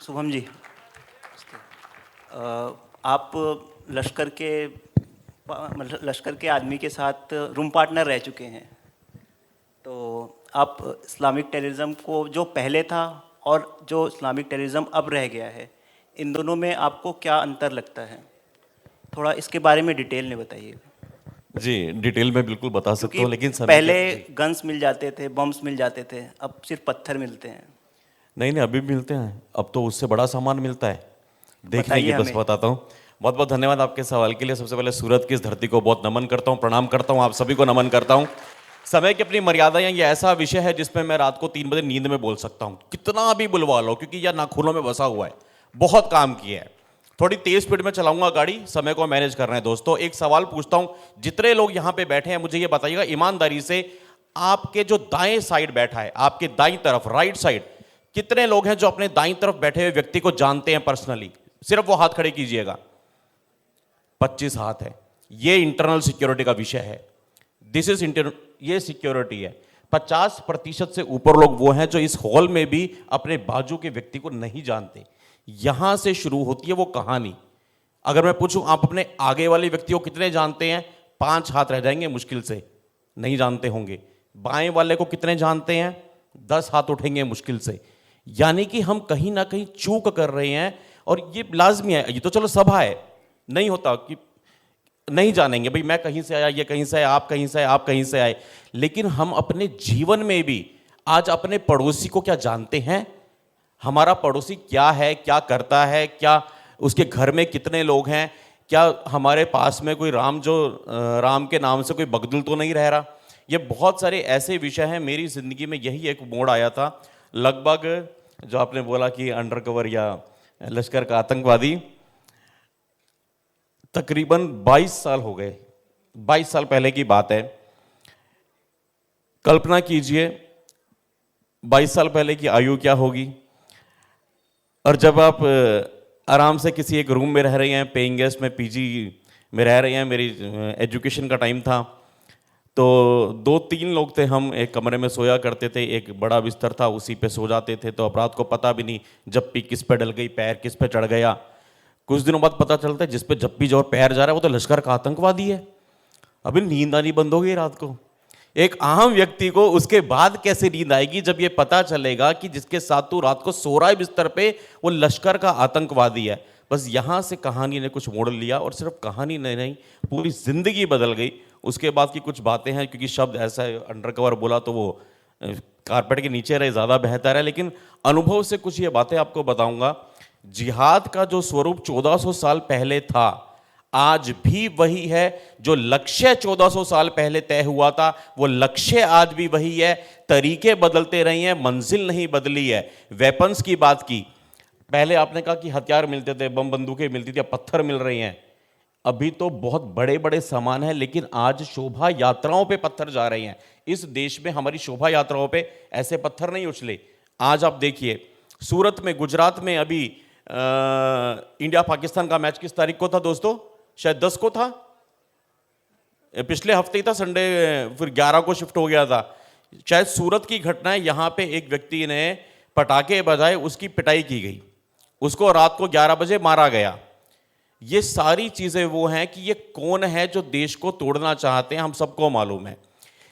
शुभम जी, आप लश्कर के आदमी के साथ रूम पार्टनर रह चुके हैं, तो आप इस्लामिक टेररिज्म को जो पहले था और जो इस्लामिक टेररिज्म अब रह गया है, इन दोनों में आपको क्या अंतर लगता है? थोड़ा इसके बारे में डिटेल में बताइए। जी, डिटेल में बिल्कुल बता सकता हूँ, लेकिन पहले गन्स मिल जाते थे, बम्स मिल जाते थे, अब सिर्फ पत्थर मिलते हैं। नहीं, अभी भी मिलते हैं, अब तो उससे बड़ा सामान मिलता है। देखने की बस बताता हूँ। बहुत बहुत धन्यवाद आपके सवाल के लिए। सबसे पहले सूरत की इस धरती को बहुत नमन करता हूँ, प्रणाम करता हूँ, आप सभी को नमन करता हूँ। समय की अपनी मर्यादाएं, ये ऐसा विषय है जिसमें मैं रात को 3 बजे नींद में बोल सकता हूँ, कितना भी बुलवा लो, क्योंकि यह नाखूनों में बसा हुआ है, बहुत काम किया है। थोड़ी तेज स्पीड में चलाऊंगा गाड़ी, समय को मैनेज कर रहे हैं। दोस्तों एक सवाल पूछता हूं, जितने लोग यहां पे बैठे हैं मुझे ये बताइएगा ईमानदारी से, आपके जो दाएं साइड बैठा है, आपके दाईं तरफ, राइट साइड, कितने लोग हैं जो अपने दाईं तरफ बैठे हुए व्यक्ति को जानते हैं पर्सनली? सिर्फ वो हाथ खड़े कीजिएगा। 25 हाथ है। ये इंटरनल सिक्योरिटी का विषय है। दिस इज ये सिक्योरिटी है। 50% से ऊपर लोग वो हैं जो इस हॉल में भी अपने बाजू के व्यक्ति को नहीं जानते। यहां से शुरू होती है वो कहानी। अगर मैं पूछूं आप अपने आगे वाले व्यक्ति को कितने जानते हैं, 5 हाथ रह जाएंगे मुश्किल से, नहीं जानते होंगे। बाएं वाले को कितने जानते हैं, 10 हाथ उठेंगे मुश्किल से। यानी कि हम कहीं ना कहीं चूक कर रहे हैं, और ये लाजमी है। ये तो चलो सभा है, नहीं होता कि नहीं जानेंगे भाई, मैं कहीं से आया, ये कहीं से आया, आप कहीं से आए, आप कहीं से आए, लेकिन हम अपने जीवन में भी आज अपने पड़ोसी को क्या जानते हैं? हमारा पड़ोसी क्या है, क्या करता है, क्या उसके घर में कितने लोग हैं, क्या हमारे पास में कोई राम के नाम से कोई बगदुल तो नहीं रह रहा? ये बहुत सारे ऐसे विषय हैं। मेरी ज़िंदगी में यही एक मोड़ आया था, लगभग जो आपने बोला कि अंडरकवर या लश्कर का आतंकवादी, तकरीबन 22 साल हो गए, 22 साल पहले की बात है। कल्पना कीजिए 22 साल पहले की आयु क्या होगी। और जब आप आराम से किसी एक रूम में रह रहे हैं, पेइंग गेस्ट में, पीजी में रह रहे हैं, मेरी एजुकेशन का टाइम था, तो 2-3 लोग थे, हम एक कमरे में सोया करते थे, एक बड़ा बिस्तर था, उसी पे सो जाते थे। तो अपराध को पता भी नहीं जप्पी किस पे डल गई, पैर किस पे चढ़ गया। कुछ दिनों बाद पता चलता है जिस पे जप्पी जो पैर जा रहा है वो तो लश्कर का आतंकवादी है। अभी नींद आनी बंद हो गई रात को। एक आम व्यक्ति को उसके बाद कैसे नींद आएगी जब ये पता चलेगा कि जिसके साथ तू रात को सो रहा है बिस्तर पे, वो लश्कर का आतंकवादी है। बस यहाँ से कहानी ने कुछ मोड़ लिया, और सिर्फ कहानी नहीं, पूरी जिंदगी बदल गई। उसके बाद की कुछ बातें हैं, क्योंकि शब्द ऐसा है, अंडरकवर बोला तो वो कारपेट के नीचे रहे ज़्यादा बेहतर है, लेकिन अनुभव से कुछ ये बातें आपको बताऊंगा। जिहाद का जो स्वरूप 1400 साल पहले था, आज भी वही है। जो लक्ष्य 1400 साल पहले तय हुआ था, वो लक्ष्य आज भी वही है। तरीके बदलते रहे हैं, मंजिल नहीं बदली है। वेपन्स की बात की, पहले आपने कहा कि हथियार मिलते थे, बम बंदूकें मिलती थी, अब पत्थर मिल रही हैं। अभी तो बहुत बड़े बड़े सामान हैं, लेकिन आज शोभा यात्राओं पे पत्थर जा रहे हैं। इस देश में हमारी शोभा यात्राओं पे ऐसे पत्थर नहीं उछले। आज आप देखिए सूरत में, गुजरात में अभी इंडिया पाकिस्तान का मैच किस तारीख को था दोस्तों? शायद 10 को था, पिछले हफ्ते ही था, संडे, फिर 11 को शिफ्ट हो गया था। शायद सूरत की घटना है। यहाँ पे एक व्यक्ति ने पटाखे बजाए, उसकी पिटाई की गई, उसको रात को 11 बजे मारा गया। ये सारी चीजें वो हैं कि ये कौन है जो देश को तोड़ना चाहते हैं, हम सबको मालूम है,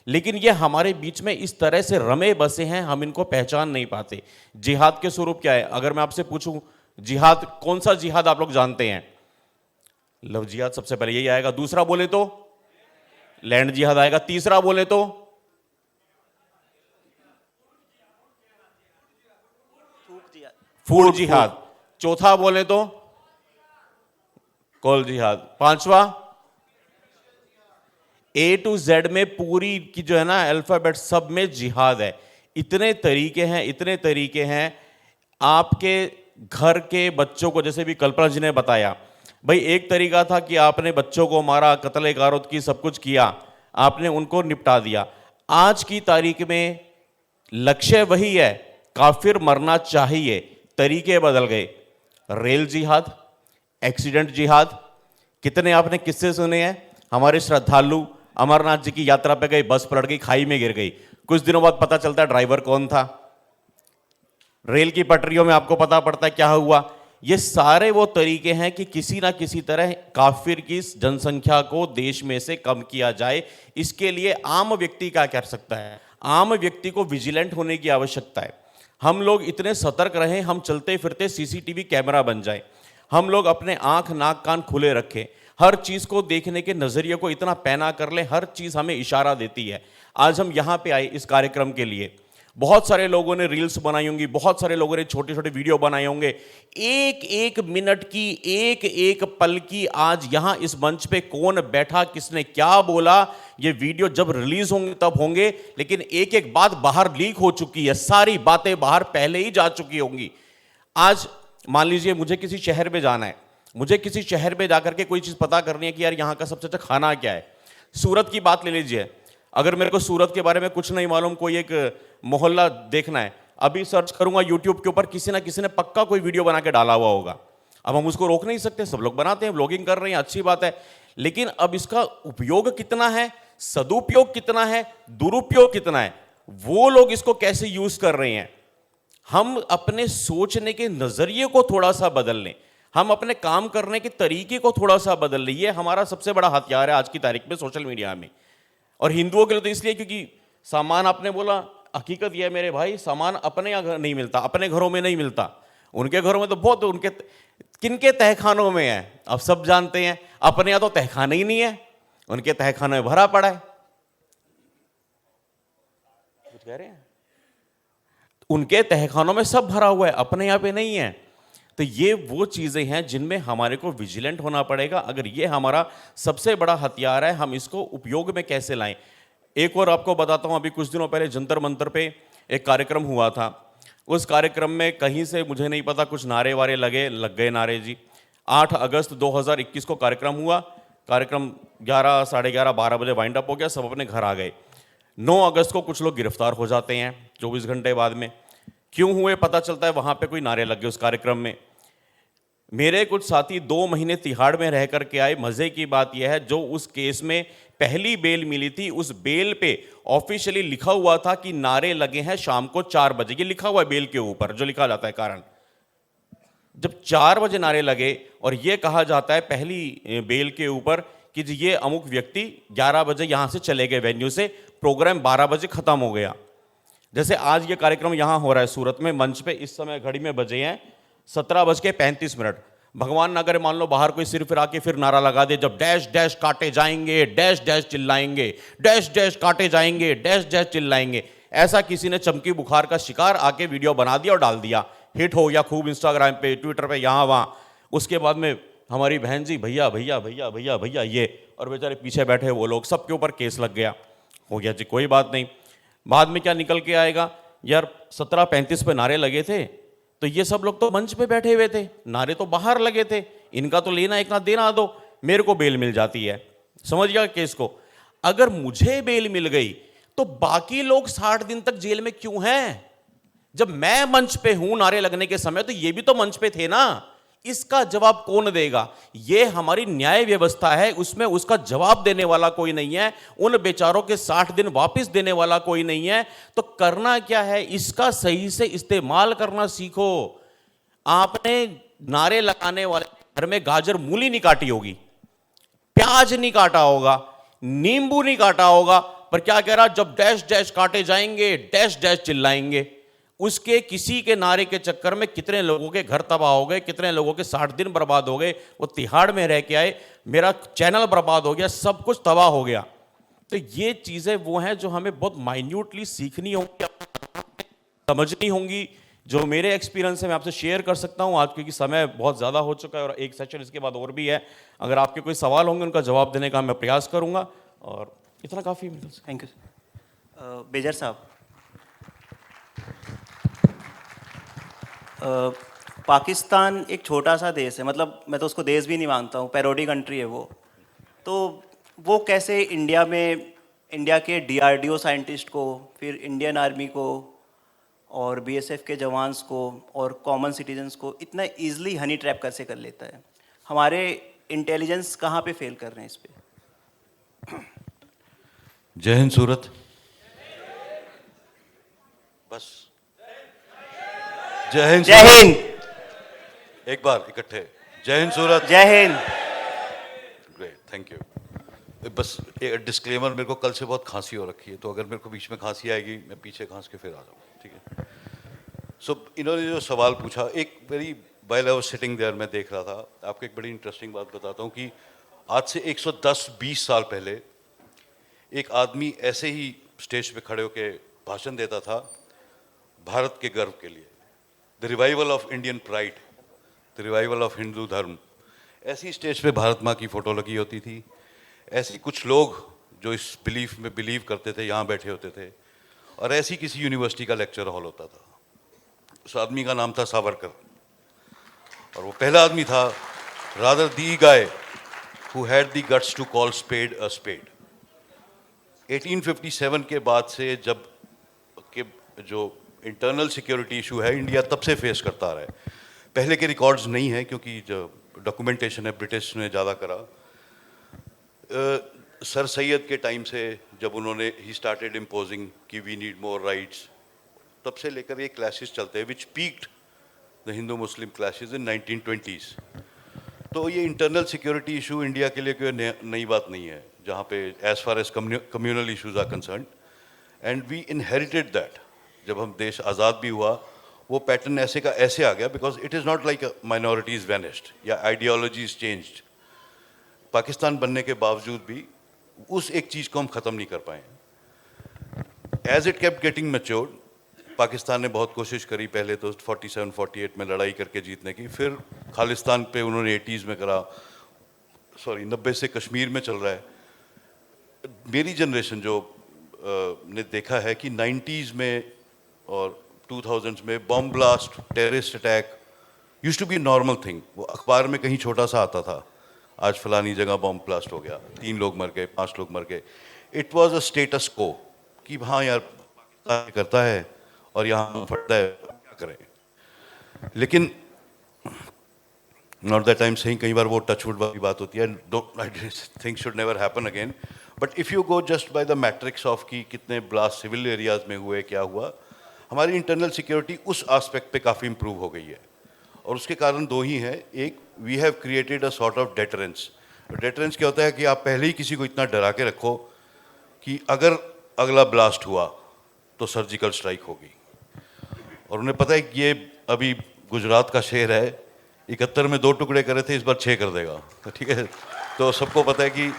लेकिन ये हमारे बीच में इस तरह से रमे बसे हैं, हम इनको पहचान नहीं पाते। जिहाद के स्वरूप क्या है? अगर मैं आपसे पूछूं जिहाद, कौन सा जिहाद आप लोग जानते हैं? लव जिहाद सबसे पहले यही आएगा। दूसरा बोले तो लैंड जिहाद आएगा। तीसरा बोले तो फूड जिहाद। चौथा बोले तो कॉल जिहाद। पांचवा A to Z में पूरी की जो है ना अल्फाबेट, सब में जिहाद है। इतने तरीके हैं, इतने तरीके हैं। आपके घर के बच्चों को, जैसे भी कल्पना जी ने बताया, भाई एक तरीका था कि आपने बच्चों को मारा, कत्ल गारत की, सब कुछ किया, आपने उनको निपटा दिया। आज की तारीख में लक्ष्य वही है, काफिर मरना चाहिए, तरीके बदल गए। रेल जिहाद, एक्सीडेंट जिहाद, कितने आपने किस्से सुने हैं? हमारे श्रद्धालु अमरनाथ जी की यात्रा पे गए, बस पलट गई, खाई में गिर गई, कुछ दिनों बाद पता चलता है ड्राइवर कौन था। रेल की पटरियों में आपको पता पड़ता है क्या हुआ। ये सारे वो तरीके हैं कि किसी ना किसी तरह काफिर की जनसंख्या को देश में से कम किया जाए। इसके लिए आम व्यक्ति क्या कर सकता है? आम व्यक्ति को विजिलेंट होने की आवश्यकता है। हम लोग इतने सतर्क रहें, हम चलते फिरते सीसीटीवी कैमरा बन जाए, हम लोग अपने आंख नाक कान खुले रखें, हर चीज को देखने के नजरिए को इतना पैना कर ले, हर चीज हमें इशारा देती है। आज हम यहां पे आए इस कार्यक्रम के लिए, बहुत सारे लोगों ने रील्स बनाई होंगी, बहुत सारे लोगों ने छोटे छोटे वीडियो बनाए होंगे। एक एक मिनट की, एक एक पल की, आज यहां इस मंच पे कौन बैठा, किसने क्या बोला, ये वीडियो जब रिलीज होंगे तब होंगे, लेकिन एक एक बात बाहर लीक हो चुकी है, सारी बातें बाहर पहले ही जा चुकी होंगी। आज मान लीजिए मुझे किसी शहर में जाना है, मुझे किसी शहर में जाकर के कोई चीज़ पता करनी है कि यार यहाँ का सबसे अच्छा खाना क्या है। सूरत की बात ले लीजिए, अगर मेरे को सूरत के बारे में कुछ नहीं मालूम, कोई एक मोहल्ला देखना है, अभी सर्च करूंगा यूट्यूब के ऊपर, किसी ना किसी ने पक्का कोई वीडियो बना के डाला हुआ होगा। अब हम उसको रोक नहीं सकते, सब लोग बनाते हैं, ब्लॉगिंग कर रहे हैं, अच्छी बात है, लेकिन अब इसका उपयोग कितना है, सदुपयोग कितना है, दुरुपयोग कितना है, वो लोग इसको कैसे यूज कर रहे हैं। हम अपने सोचने के नजरिए को थोड़ा सा बदल लें, हम अपने काम करने के तरीके को थोड़ा सा बदल लें। ये हमारा सबसे बड़ा हथियार है आज की तारीख में सोशल मीडिया में। और हिंदुओं के लिए तो इसलिए क्योंकि सामान, आपने बोला, हकीकत यह है मेरे भाई, सामान अपने यहाँ नहीं मिलता, अपने घरों में नहीं मिलता, उनके घरों में तो बहुत, उनके किनके तहखानों में है, अब सब जानते हैं। अपने यहाँ तो तहखाना ही नहीं है, उनके तहखानों में भरा पड़ा है। कुछ कह रहे हैं? उनके तहखानों में सब भरा हुआ है, अपने यहाँ पे नहीं है। तो ये वो चीज़ें हैं जिनमें हमारे को विजिलेंट होना पड़ेगा। अगर ये हमारा सबसे बड़ा हथियार है, हम इसको उपयोग में कैसे लाएं। एक और आपको बताता हूँ, अभी कुछ दिनों पहले जंतर मंतर पे एक कार्यक्रम हुआ था। उस कार्यक्रम में कहीं से, मुझे नहीं पता, कुछ नारे वारे लग गए नारे जी। 8 अगस्त 2021 को कार्यक्रम हुआ। कार्यक्रम 11, साढ़े 11, 12 बजे वाइंड अप हो गया, सब अपने घर आ गए। 9 अगस्त को कुछ लोग गिरफ्तार हो जाते हैं 24 घंटे बाद में। क्यों हुए पता चलता है, वहां पे कोई नारे लग गए उस कार्यक्रम में। मेरे कुछ साथी 2 महीने तिहाड़ में रह करके आए। मजे की बात यह है, जो उस केस में पहली बेल मिली थी, उस बेल पे ऑफिशियली लिखा हुआ था कि नारे लगे हैं शाम को 4 बजे। ये लिखा हुआ है बेल के ऊपर, जो लिखा जाता है कारण। जब 4 बजे नारे लगे और ये कहा जाता है पहली बेल के ऊपर कि जी ये अमुक व्यक्ति 11 बजे यहां से चले गए वेन्यू से, प्रोग्राम 12 बजे खत्म हो गया। जैसे आज ये कार्यक्रम यहां हो रहा है सूरत में, मंच पे इस समय घड़ी में बजे हैं 17:35। भगवान ना करे मान लो बाहर कोई सिर फिरा के फिर नारा लगा दे, जब डैश डैश काटे जाएंगे, डैश डैश चिल्लाएंगे, डैश डैश काटे जाएंगे, डैश डैश चिल्लाएंगे। ऐसा किसी ने चमकी बुखार का शिकार आके वीडियो बना दिया और डाल दिया, हिट हो गया खूब इंस्टाग्राम पे, ट्विटर पे, यहाँ वहाँ। उसके बाद में हमारी बहन जी भैया भैया भैया भैया भैया ये, और बेचारे पीछे बैठे वो लोग, सबके ऊपर केस लग गया। हो गया जी, कोई बात नहीं। बाद में क्या निकल के आएगा, यार 17:35 पे नारे लगे थे, तो ये सब लोग तो मंच पे बैठे हुए थे, नारे तो बाहर लगे थे, इनका तो लेना एक ना देना दो, मेरे को बेल मिल जाती है। समझ गया केस को। अगर मुझे बेल मिल गई तो बाकी लोग 60 दिन तक जेल में क्यों हैं? जब मैं मंच पे हूं नारे लगने के समय, तो ये भी तो मंच पे थे ना। इसका जवाब कौन देगा? ये हमारी न्याय व्यवस्था है, उसमें उसका जवाब देने वाला कोई नहीं है, उन बेचारों के 60 दिन वापस देने वाला कोई नहीं है। तो करना क्या है, इसका सही से इस्तेमाल करना सीखो। आपने नारे लगाने वाले घर में गाजर मूली नहीं काटी होगी, प्याज नहीं काटा होगा, नींबू नहीं काटा होगा, पर क्या कह रहा, जब डैश डैश काटे जाएंगे, डैश डैश चिल्लाएंगे। उसके किसी के नारे के चक्कर में कितने लोगों के घर तबाह हो गए, कितने लोगों के 60 दिन बर्बाद हो गए। वो तिहाड़ में रह के आए, मेरा चैनल बर्बाद हो गया, सब कुछ तबाह हो गया। तो ये चीजें वो हैं जो हमें बहुत माइन्यूटली सीखनी होंगी, समझनी होंगी। जो मेरे एक्सपीरियंस है मैं आपसे शेयर कर सकता हूं आज, क्योंकि समय बहुत ज़्यादा हो चुका है और एक सेशन इसके बाद और भी है। अगर आपके कोई सवाल होंगे उनका जवाब देने का मैं प्रयास करूंगा, और इतना काफ़ी। Thank you. बेजर साहब, पाकिस्तान एक छोटा सा देश है, मतलब मैं तो उसको देश भी नहीं मानता हूँ, पैरोडी कंट्री है वो। तो वो कैसे इंडिया में, इंडिया के DRDO साइंटिस्ट को, फिर इंडियन आर्मी को और BSF के जवान्स को और कॉमन सिटीजन्स को इतना ईजिली हनी ट्रैप कैसे कर लेता है? हमारे इंटेलिजेंस कहाँ पे फेल कर रहे हैं इस पे? जय हिंद सूरत। बस जय हिंद, जय हिंद। एक बार इकट्ठे, जय हिंद सूरत। जय हिंद। Great, thank you. बस एक डिस्क्लेमर, मेरे को कल से बहुत खांसी हो रखी है, तो अगर मेरे को बीच में खांसी आएगी मैं पीछे खांस के फिर आ जाऊँगा, ठीक है? सो इन्होंने जो सवाल पूछा, एक very while I was sitting there, मैं देख रहा था। आपको एक बड़ी इंटरेस्टिंग बात बताता हूँ कि आज से 110-20 साल पहले एक आदमी ऐसे ही स्टेज पे खड़े होकर भाषण देता था भारत के गर्व के लिए, the revival of Indian pride, the revival of Hindu धर्म, ऐसी स्टेज पे भारत माँ की फ़ोटो लगी होती थी। ऐसी कुछ लोग जो इस बिलीफ में बिलीव करते थे यहाँ बैठे होते थे, और ऐसी किसी यूनिवर्सिटी का लेक्चर हॉल होता था। उस आदमी का नाम था सावरकर, और वो पहला आदमी था, rather the guy who had the guts to call spade a spade. 1857 के बाद से जब के जो इंटरनल सिक्योरिटी इशू है इंडिया तब से फेस करता आ रहा है। पहले के रिकॉर्ड्स नहीं है क्योंकि जो डॉक्यूमेंटेशन है ब्रिटिश ने ज़्यादा करा। सर सैयद के टाइम से जब उन्होंने ही स्टार्टेड इम्पोजिंग कि वी नीड मोर राइट्स, तब से लेकर ये क्लैशेस चलते हैं which peaked the Hindu Muslim clashes in 1920s। तो ये इंटरनल सिक्योरिटी इशू इंडिया के लिए कोई नई बात नहीं है, जहाँ पे as far as communal issues are concerned, and we inherited that. जब हम देश आज़ाद भी हुआ वो पैटर्न ऐसे का ऐसे आ गया, because it is not like minorities vanished या आइडियोलॉजीज चेंज्ड। पाकिस्तान बनने के बावजूद भी उस एक चीज़ को हम ख़त्म नहीं कर पाए। As it kept getting matured, Pakistan ने बहुत कोशिश करी, पहले तो 47-48 में लड़ाई करके जीतने की, फिर खालिस्तान पे उन्होंने 80s में करा, 90 से कश्मीर में चल रहा है। मेरी जनरेशन जो ने देखा है कि 90s में और 2000s में bomb blast, terrorist attack used to be normal thing. वो अखबार में कहीं छोटा सा आता था, आज फलानी जगह बॉम्ब ब्लास्ट हो गया, 3 लोग मर गए, 5 लोग मर गए। इट वाज अ स्टेटस को कि हाँ यार पाकिस्तान करता है और यहाँ फटता है, क्या करें। लेकिन नॉट दैट टाइम सही, कई बार वो टचवुड वाली बात होती है, things should never happen again. But if you go just by the matrix of कि कितने ब्लास्ट सिविल एरियाज में हुए, क्या हुआ, हमारी इंटरनल सिक्योरिटी उस एस्पेक्ट पे काफ़ी इंप्रूव हो गई है। और उसके कारण 2 ही हैं। एक, we have created a sort of deterrence. Deterrence क्या होता है कि आप पहले ही किसी को इतना डरा के रखो कि अगर अगला ब्लास्ट हुआ तो सर्जिकल स्ट्राइक होगी। और उन्हें पता है कि ये अभी गुजरात का शेर है, 71 में 2 टुकड़े करे थे, इस बार 6 कर देगा, ठीक है। तो सबको पता है कि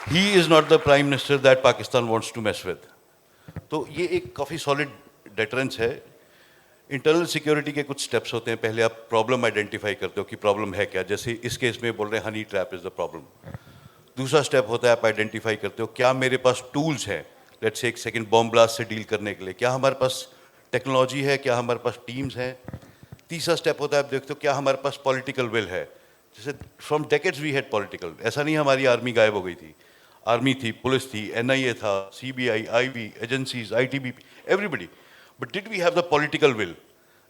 he is not the prime minister that Pakistan wants to mess with. तो ये एक काफ़ी सॉलिड डेटरेंस है। इंटरनल सिक्योरिटी के कुछ स्टेप्स होते हैं। पहले आप प्रॉब्लम आइडेंटिफाई करते हो कि प्रॉब्लम है क्या, जैसे इस केस में बोल रहे हैं honey trap is the problem. दूसरा स्टेप होता है आप आइडेंटिफाई करते हो क्या मेरे पास टूल्स हैं, लेट्स से एक सेकंड बॉम्ब ब्लास्ट से डील करने के लिए, क्या हमारे पास टेक्नोलॉजी है, क्या हमारे पास टीम्स हैं। तीसरा स्टेप होता है आप देखते हो क्या हमारे पास पॉलिटिकल विल है। जैसे from decades we had political, ऐसा नहीं हमारी आर्मी गायब हो गई थी, आर्मी थी, पुलिस थी, NIA था, CBI, IB, agencies, ITBP, everybody. But did we have the political will?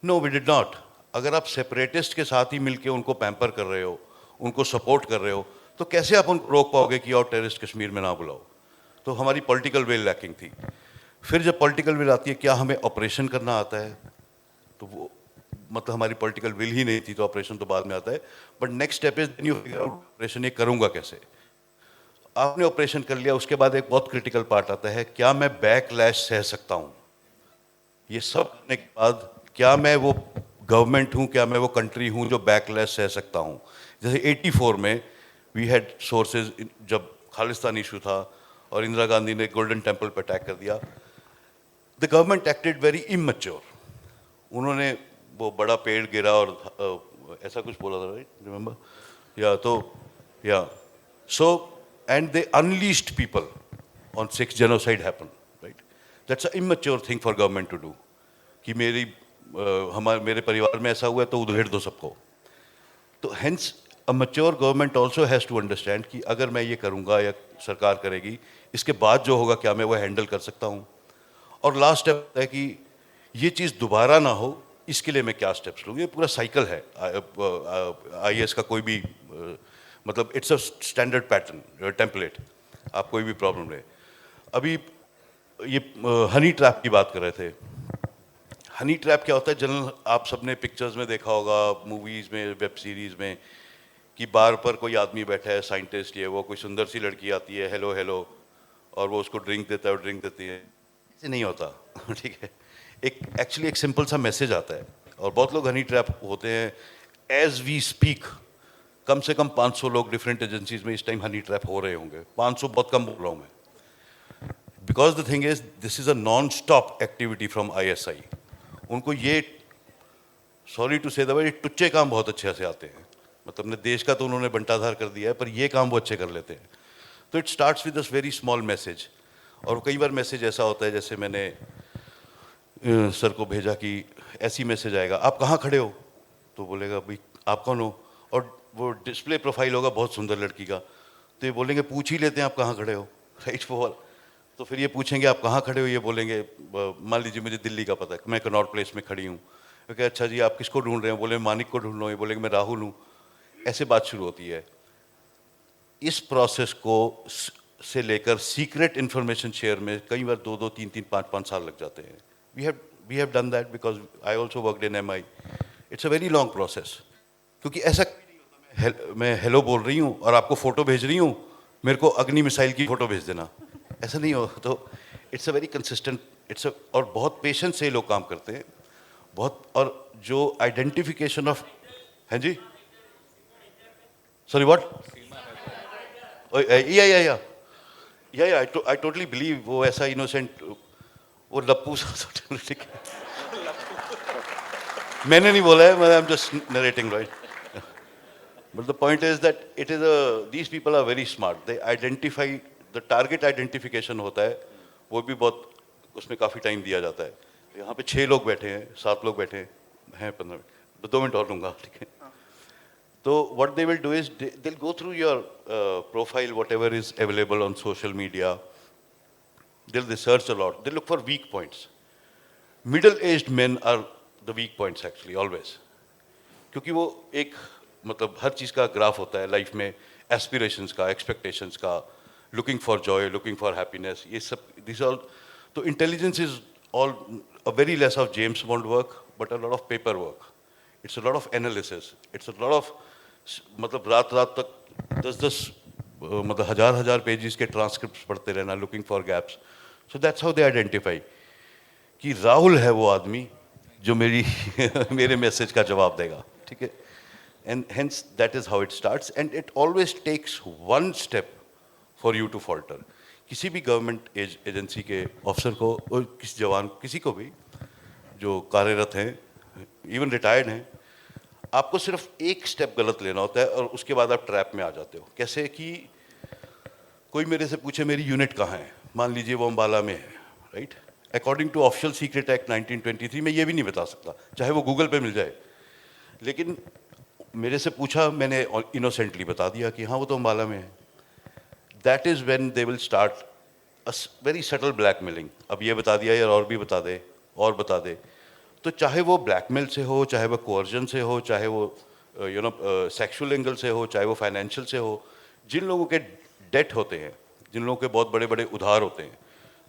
No, we did not. अगर आप सेपरेटिस्ट के साथ ही मिलके उनको पैम्पर कर रहे हो, उनको सपोर्ट कर रहे हो, तो कैसे आप उनको रोक पाओगे कि और टेररिस्ट कश्मीर में ना बुलाओ। तो हमारी पॉलिटिकल विल लैकिंग थी। फिर जब पॉलिटिकल विल आती है, क्या हमें ऑपरेशन करना आता है, तो वो मतलब हमारी पॉलिटिकल विल ही नहीं थी, तो ऑपरेशन तो बाद में आता है। But next step is you figure out operation ये करूँगा कैसे। आपने ऑपरेशन कर लिया, उसके बाद एक बहुत क्रिटिकल पार्ट आता है, क्या मैं बैकलैश सह सकता हूँ। ये सब करने के बाद क्या मैं वो गवर्नमेंट हूँ, क्या मैं वो कंट्री हूँ जो बैकलैश सह सकता हूँ। जैसे 84 में वी हैड सोर्सेज, जब खालिस्तान इशू था और इंदिरा गांधी ने गोल्डन टेम्पल पर अटैक कर दिया, the government acted very immature. उन्होंने वो बड़ा पेड़ गिरा और ऐसा कुछ बोला था, राइट, रिमेंबर, या तो या so and they unleashed people on 6 genocide happen, right. That's a immature thing for government to do कि मेरे परिवार में ऐसा हुआ है तो उधेड़ दो सबको। तो hence a mature government also has to understand कि अगर मैं ये करूँगा या सरकार करेगी, इसके बाद जो होगा क्या मैं वो हैंडल कर सकता हूँ। और लास्ट स्टेप है कि ये चीज़ दोबारा ना हो, इसके लिए मैं क्या स्टेप्स लूँ। ये पूरा साइकिल है IAS का। कोई भी मतलब it's a standard pattern template, आप कोई भी प्रॉब्लम रहे। अभी ये हनी ट्रैप की बात कर रहे थे। हनी ट्रैप क्या होता है, जनरल आप सबने पिक्चर्स में देखा होगा, मूवीज़ में, वेब सीरीज़ में, कि बार पर कोई आदमी बैठा है, साइंटिस्ट ये वो, कोई सुंदर सी लड़की आती है, हेलो हेलो, और वो उसको ड्रिंक देता है और ड्रिंक देती है। ऐसे नहीं होता, ठीक है। एक्चुअली एक सिंपल सा मैसेज आता है, और बहुत लोग हनी ट्रैप होते हैं। एज वी स्पीक कम से कम 500 लोग डिफरेंट एजेंसीज में इस टाइम हनी ट्रैप हो रहे होंगे। 500 बहुत कम बोल रहा हूँ मैं, because the thing is this is a non stop activity from ISI। उनको ये, सॉरी टू से द वर्ड, टुच्चे काम बहुत अच्छे से आते हैं। मतलब अपने देश का तो उन्होंने बंटाधार कर दिया है, पर ये काम वो अच्छे कर लेते हैं। तो it starts with a very small message. और कई बार मैसेज ऐसा होता है, जैसे मैंने सर को भेजा कि ऐसी मैसेज आएगा, आप कहाँ खड़े हो, तो बोलेगा भाई आप कौन हो, और वो डिस्प्ले प्रोफाइल होगा बहुत सुंदर लड़की का, तो ये बोलेंगे पूछ ही लेते हैं आप कहाँ खड़े हो, राइट। वो तो फिर ये पूछेंगे आप कहाँ खड़े हो, ये बोलेंगे मान लीजिए मुझे दिल्ली का पता है, मैं कनॉट प्लेस में खड़ी हूँ, क्योंकि अच्छा जी आप किसको ढूंढ रहे हो, बोले मानिक को ढूंढ रहा हूँ, ये बोलेंगे मैं राहुल हूँ। ऐसे बात शुरू होती है। इस प्रोसेस को से लेकर सीक्रेट इन्फॉर्मेशन शेयर में कई बार 2-2, 3-3, 5-5 साल लग जाते हैं। We have done that because I also worked in MI। It's a very long process, क्योंकि ऐसा मैं हेलो बोल रही हूँ और आपको फोटो भेज रही हूँ, मेरे को अग्नि मिसाइल की फोटो भेज देना, ऐसा नहीं हो। तो इट्स अ वेरी कंसिस्टेंट, और बहुत पेशेंस से लोग काम करते हैं, बहुत। और जो आइडेंटिफिकेशन ऑफ, हैं जी, सॉरी व्हाट, या आई टोटली बिलीव वो ऐसा इनोसेंट, वो लप्पू सा मैंने नहीं बोला है, I am just narrating, right. But the point is that these people are very smart. They identify, the target identification होता है, वो भी बहुत, उसमें काफ़ी टाइम दिया जाता है। यहाँ पे 6 लोग बैठे हैं, 7 लोग बैठे हैं 15 मिनट, 2 मिनट और लूँगा, ठीक है। तो what they will do is they'll go through your profile, whatever is available on social media. They'll research a lot. They look for weak points. Middle-aged men are the weak points actually always. क्योंकि वो एक मतलब हर चीज़ का graph होता है life में, aspirations का, expectations का, looking for Joy, looking for happiness, ये सब, दिस ऑल। तो intelligence is all a very less of James bond work, but a lot of paper work. It's a lot of analysis, it's a lot of, मतलब रात रात तक 10-10 मतलब हजार pages के ट्रांसक्रिप्ट पढ़ते रहना, looking for gaps. So that's how they identify कि राहुल है वो आदमी जो मेरी मेरे मैसेज का जवाब देगा, ठीक है। And hence that is how it starts, and it always takes one step for you to falter. किसी भी गवर्नमेंट एजेंसी के अफसर को और किसी जवान, किसी को भी जो कार्यरत हैं, इवन रिटायर्ड हैं, आपको सिर्फ एक स्टेप गलत लेना होता है और उसके बाद आप ट्रैप में आ जाते हो। कैसे कि कोई मेरे से पूछे मेरी यूनिट कहाँ है, मान लीजिए वो अम्बाला में है, right. According to official secret act 1923 में ये भी नहीं बता सकता, चाहे वो गूगल पे मिल जाए। लेकिन मेरे से पूछा, मैंने इनोसेंटली बता दिया कि हाँ वो तो अम्बाला में है। That is when they will start a very subtle blackmailing. अब ये बता दिया यार, और भी बता दे, और बता दे। तो चाहे वो ब्लैकमेल से हो, चाहे वो कोअर्जन से हो, चाहे वो सेक्सुअल एंगल से हो, चाहे वो फाइनेंशियल से हो, जिन लोगों के डेट होते हैं, जिन लोगों के बहुत बड़े बड़े उधार होते हैं,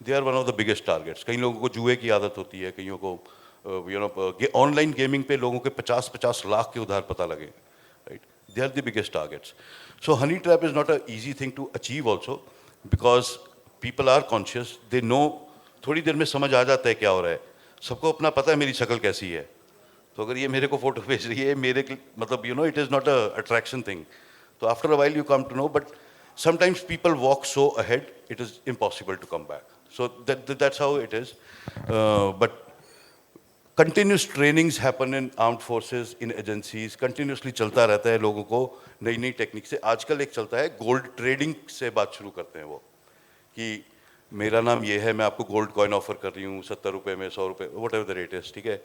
they are one of the biggest targets. कई लोगों को जुए की आदत होती है, कईयों को ऑनलाइन गेमिंग पे लोगों के 50-50 लाख के उधार पता लगे, right. They are the biggest targets. So honey trap is not a easy thing to achieve also, because people are conscious, they know. थोड़ी देर में समझ आ जाता है क्या हो रहा है, सबको अपना पता है मेरी शक्ल कैसी है। तो अगर ये मेरे को फोटो भेज रही है, मेरे मतलब it is not a attraction thing. तो after a while you come to know, but sometimes people walk so ahead it is impossible to come back. So that's how it is. But continuous trainings happen in armed forces, in agencies, continuously चलता रहता है, लोगों को नई नई technique से। आजकल एक चलता है गोल्ड ट्रेडिंग से बात शुरू करते हैं वो, कि मेरा नाम ये है, मैं आपको गोल्ड कॉइन ऑफर कर रही हूँ 70 रुपये में, 100 रुपये, what ever the rate is, ठीक है।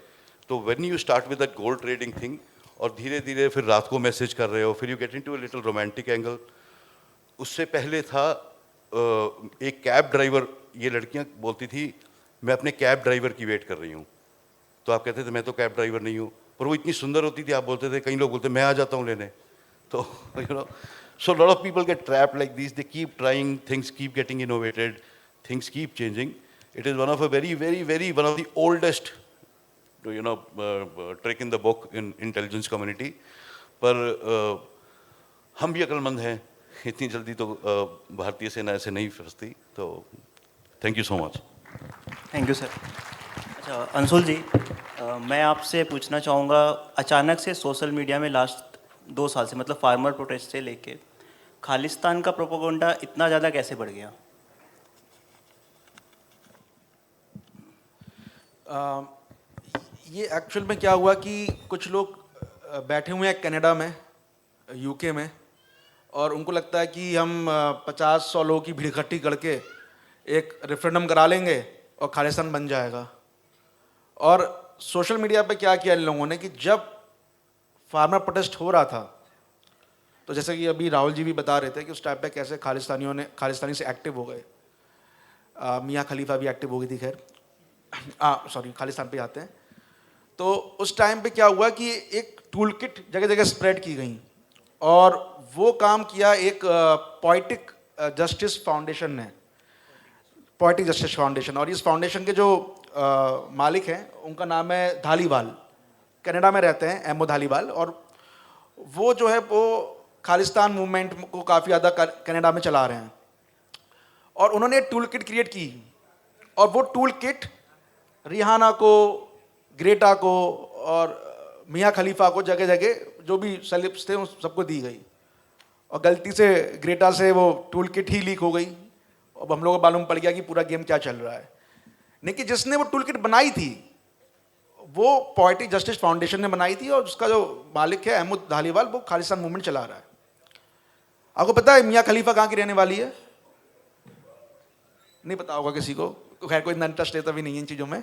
तो when you start with that gold trading thing, और धीरे धीरे फिर रात को मैसेज कर रहे हो, फिर you get into a little romantic angle. उससे पहले था एक कैब ड्राइवर, ये लड़कियां बोलती थी मैं अपने कैब ड्राइवर की वेट कर रही हूँ। तो आप कहते थे मैं तो कैब ड्राइवर नहीं हूँ, पर वो इतनी सुंदर होती थी, आप बोलते थे, कई लोग बोलते मैं आ जाता हूँ लेने। तो so lot of people get trapped like this, they keep trying, things keep getting innovated, things keep changing. It is one of a very very very one of the oldest trick in the book in intelligence community. पर हम भी अक्लमंद हैं, इतनी जल्दी तो भारतीय सेना ऐसे नहीं फंसती। तो thank you so much. Thank you sir. अच्छा अंशुल जी, मैं आपसे पूछना चाहूँगा, अचानक से सोशल मीडिया में लास्ट 2 साल से, मतलब फार्मर प्रोटेस्ट से लेके खालिस्तान का प्रोपोगंडा इतना ज़्यादा कैसे बढ़ गया? ये एक्चुअल में क्या हुआ कि कुछ लोग बैठे हुए हैं कनाडा में, यूके में, और उनको लगता है कि हम 50-100 लोगों की भीड़ इकट्ठी करके एक रेफरेंडम करा लेंगे और खालिस्तान बन जाएगा। और सोशल मीडिया पे क्या किया इन लोगों ने कि जब फार्मर प्रोटेस्ट हो रहा था, तो जैसे कि अभी राहुल जी भी बता रहे थे कि उस टाइम पे कैसे खालिस्तानी से एक्टिव हो गए, मियाँ खलीफा भी एक्टिव हो गई थी, खैर सॉरी खालिस्तान पे आते हैं। तो उस टाइम पे क्या हुआ कि एक टूल किट जगह जगह स्प्रेड की गई, और वो काम किया एक पोइटिक जस्टिस फाउंडेशन ने, पोइटिक जस्टिस फाउंडेशन। और इस फाउंडेशन के जो मालिक हैं उनका नाम है धालीवाल, कनाडा में रहते हैं, एमओ धालीवाल। और वो जो है वो खालिस्तान मूवमेंट को काफ़ी ज़्यादा कनाडा में चला रहे हैं। और उन्होंने एक टूल किट क्रिएट की, और वो टूल किट रिहाना को, ग्रेटा को और मियाँ खलीफा को जगह जगह जो भी सेलिब्स थे उन सबको दी गई। और गलती से ग्रेटा से वो टूल किट ही लीक हो गई। अब हम लोगों को मालूम पड़ गया कि पूरा गेम क्या चल रहा है। लेकिन जिसने वो टूल किट बनाई थी वो पोएटिक जस्टिस फाउंडेशन ने बनाई थी, और उसका जो मालिक है अहमद धालीवाल, वो खालिस्तान मूवमेंट चला रहा है। आपको पता है मियाँ खलीफा कहाँ की रहने वाली है? नहीं पता होगा किसी को, खैर कोई इतना इंटरेस्ट लेता भी नहीं है इन चीज़ों में।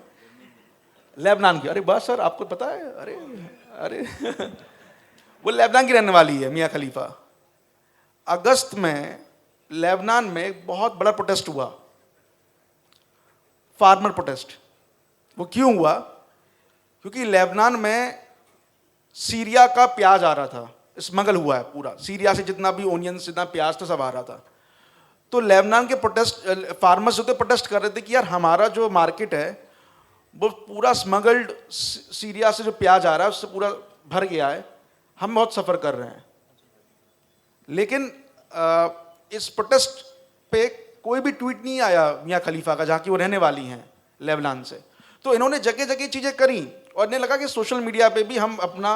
लेबनान की। अरे बस सर आपको पता है? अरे अरे वो लेबनान की रहने वाली है मियाँ खलीफा। अगस्त में लेबनान में एक बहुत बड़ा प्रोटेस्ट हुआ, फार्मर प्रोटेस्ट। वो क्यों हुआ? क्योंकि लेबनान में सीरिया का प्याज आ रहा था, स्मगल हुआ है पूरा, सीरिया से जितना भी ओनियन, जितना प्याज था सब आ रहा था। तो लेबनान के फार्मर्स होते प्रोटेस्ट कर रहे थे कि यार हमारा जो मार्केट है वो पूरा स्मगल्ड सीरिया से जो प्याज आ रहा है उससे पूरा भर गया है, हम बहुत सफ़र कर रहे हैं। लेकिन इस प्रोटेस्ट पे कोई भी ट्वीट नहीं आया मियाँ खलीफा का, जहाँ की वो रहने वाली हैं लेबनान से। तो इन्होंने जगह जगह चीज़ें करी, और इन्हें लगा कि सोशल मीडिया पे भी हम अपना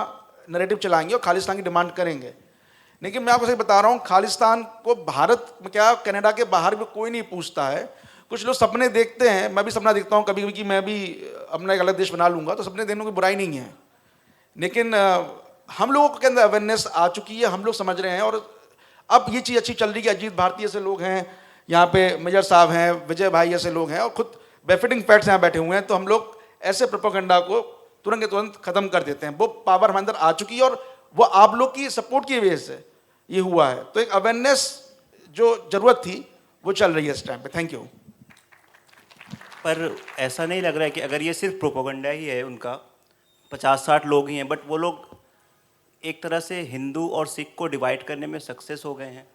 नैरेटिव चलाएंगे और खालिस्तान की डिमांड करेंगे। लेकिन मैं आपको सही बता रहा हूँ, खालिस्तान को भारत में क्या, कनाडा के बाहर भी कोई नहीं पूछता है। कुछ लोग सपने देखते हैं, मैं भी सपना देखता हूँ कभी कभी कि मैं भी अपना एक अलग देश बना लूँगा, तो सपने देखने की बुराई नहीं है। लेकिन हम लोगों के अंदर अवेयरनेस आ चुकी है, हम लोग समझ रहे हैं, और अब ये चीज़ अच्छी चल रही है कि अजीत भारती ऐसे लोग हैं यहाँ पे, मेजर साहब हैं, विजय भाई ऐसे लोग हैं, और खुद बेफिटिंग फैक्ट्स यहाँ बैठे हुए हैं। तो हम लोग ऐसे प्रोपेगेंडा को तुरंत के तुरंत खत्म कर देते हैं। वो पावर हमारे अंदर आ चुकी है, और वो आप लोग की सपोर्ट की वजह से ये हुआ है। तो एक अवेयरनेस जो जरूरत थी वो चल रही है इस टाइम पे। Thank you. पर ऐसा नहीं लग रहा है कि अगर ये सिर्फ प्रोपेगेंडा ही है उनका, 50-60 लोग ही हैं, बट वो लोग एक तरह से हिंदू और सिख को डिवाइड करने में सक्सेस हो गए हैं?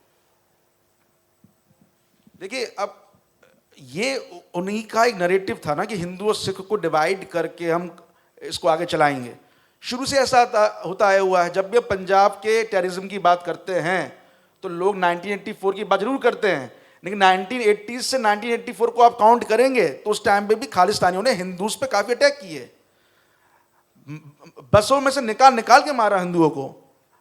देखिए, अब ये उन्हीं का एक नैरेटिव था ना कि हिंदू और सिख को डिवाइड करके हम इसको आगे चलाएंगे। शुरू से ऐसा होता आया हुआ है। जब भी पंजाब के टेररिज्म की बात करते हैं तो लोग 1984 की बात जरूर करते हैं, लेकिन 1980 से 1984 को आप काउंट करेंगे तो उस टाइम पे भी खालिस्तानियों ने हिंदूज पे काफ़ी अटैक किए। बसों में से निकाल के मारा हिंदुओं को,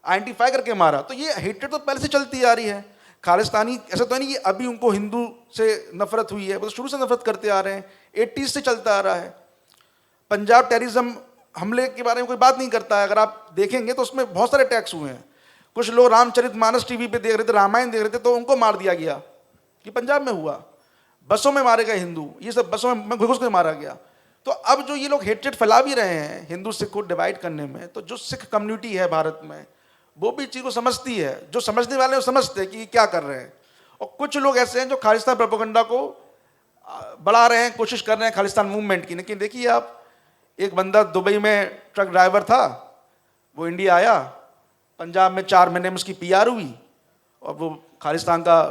आइडेंटिफाई करके मारा। तो ये हेट्रेड तो पहले से चलती आ रही है। खालिस्तानी ऐसा तो नहीं कि अभी उनको हिंदू से नफरत हुई है, वो तो शुरू से नफरत करते आ रहे हैं, 80s से चलता आ रहा है। पंजाब टेररिज्म हमले के बारे में कोई बात नहीं करता है। अगर आप देखेंगे तो उसमें बहुत सारे अटैक्स हुए हैं। कुछ लोग रामचरितमानस टीवी पे देख रहे थे, रामायण देख रहे थे, तो उनको मार दिया गया। ये पंजाब में हुआ, बसों में मारे गए हिंदू, ये सब बसों में घुस के मारा गया। तो अब जो ये लोग हेट्रेड फैला भी रहे हैं हिंदू सिख को डिवाइड करने में, तो जो सिख कम्युनिटी है भारत में वो भी चीज़ को समझती है। जो समझने वाले वो समझते हैं कि क्या कर रहे हैं। और कुछ लोग ऐसे हैं जो खालिस्तान प्रोपेगेंडा को बढ़ा रहे हैं, कोशिश कर रहे हैं खालिस्तान मूवमेंट की। लेकिन देखिए आप, एक बंदा दुबई में ट्रक ड्राइवर था, वो इंडिया आया, पंजाब में 4 महीने में उसकी PR हुई, और वो खालिस्तान का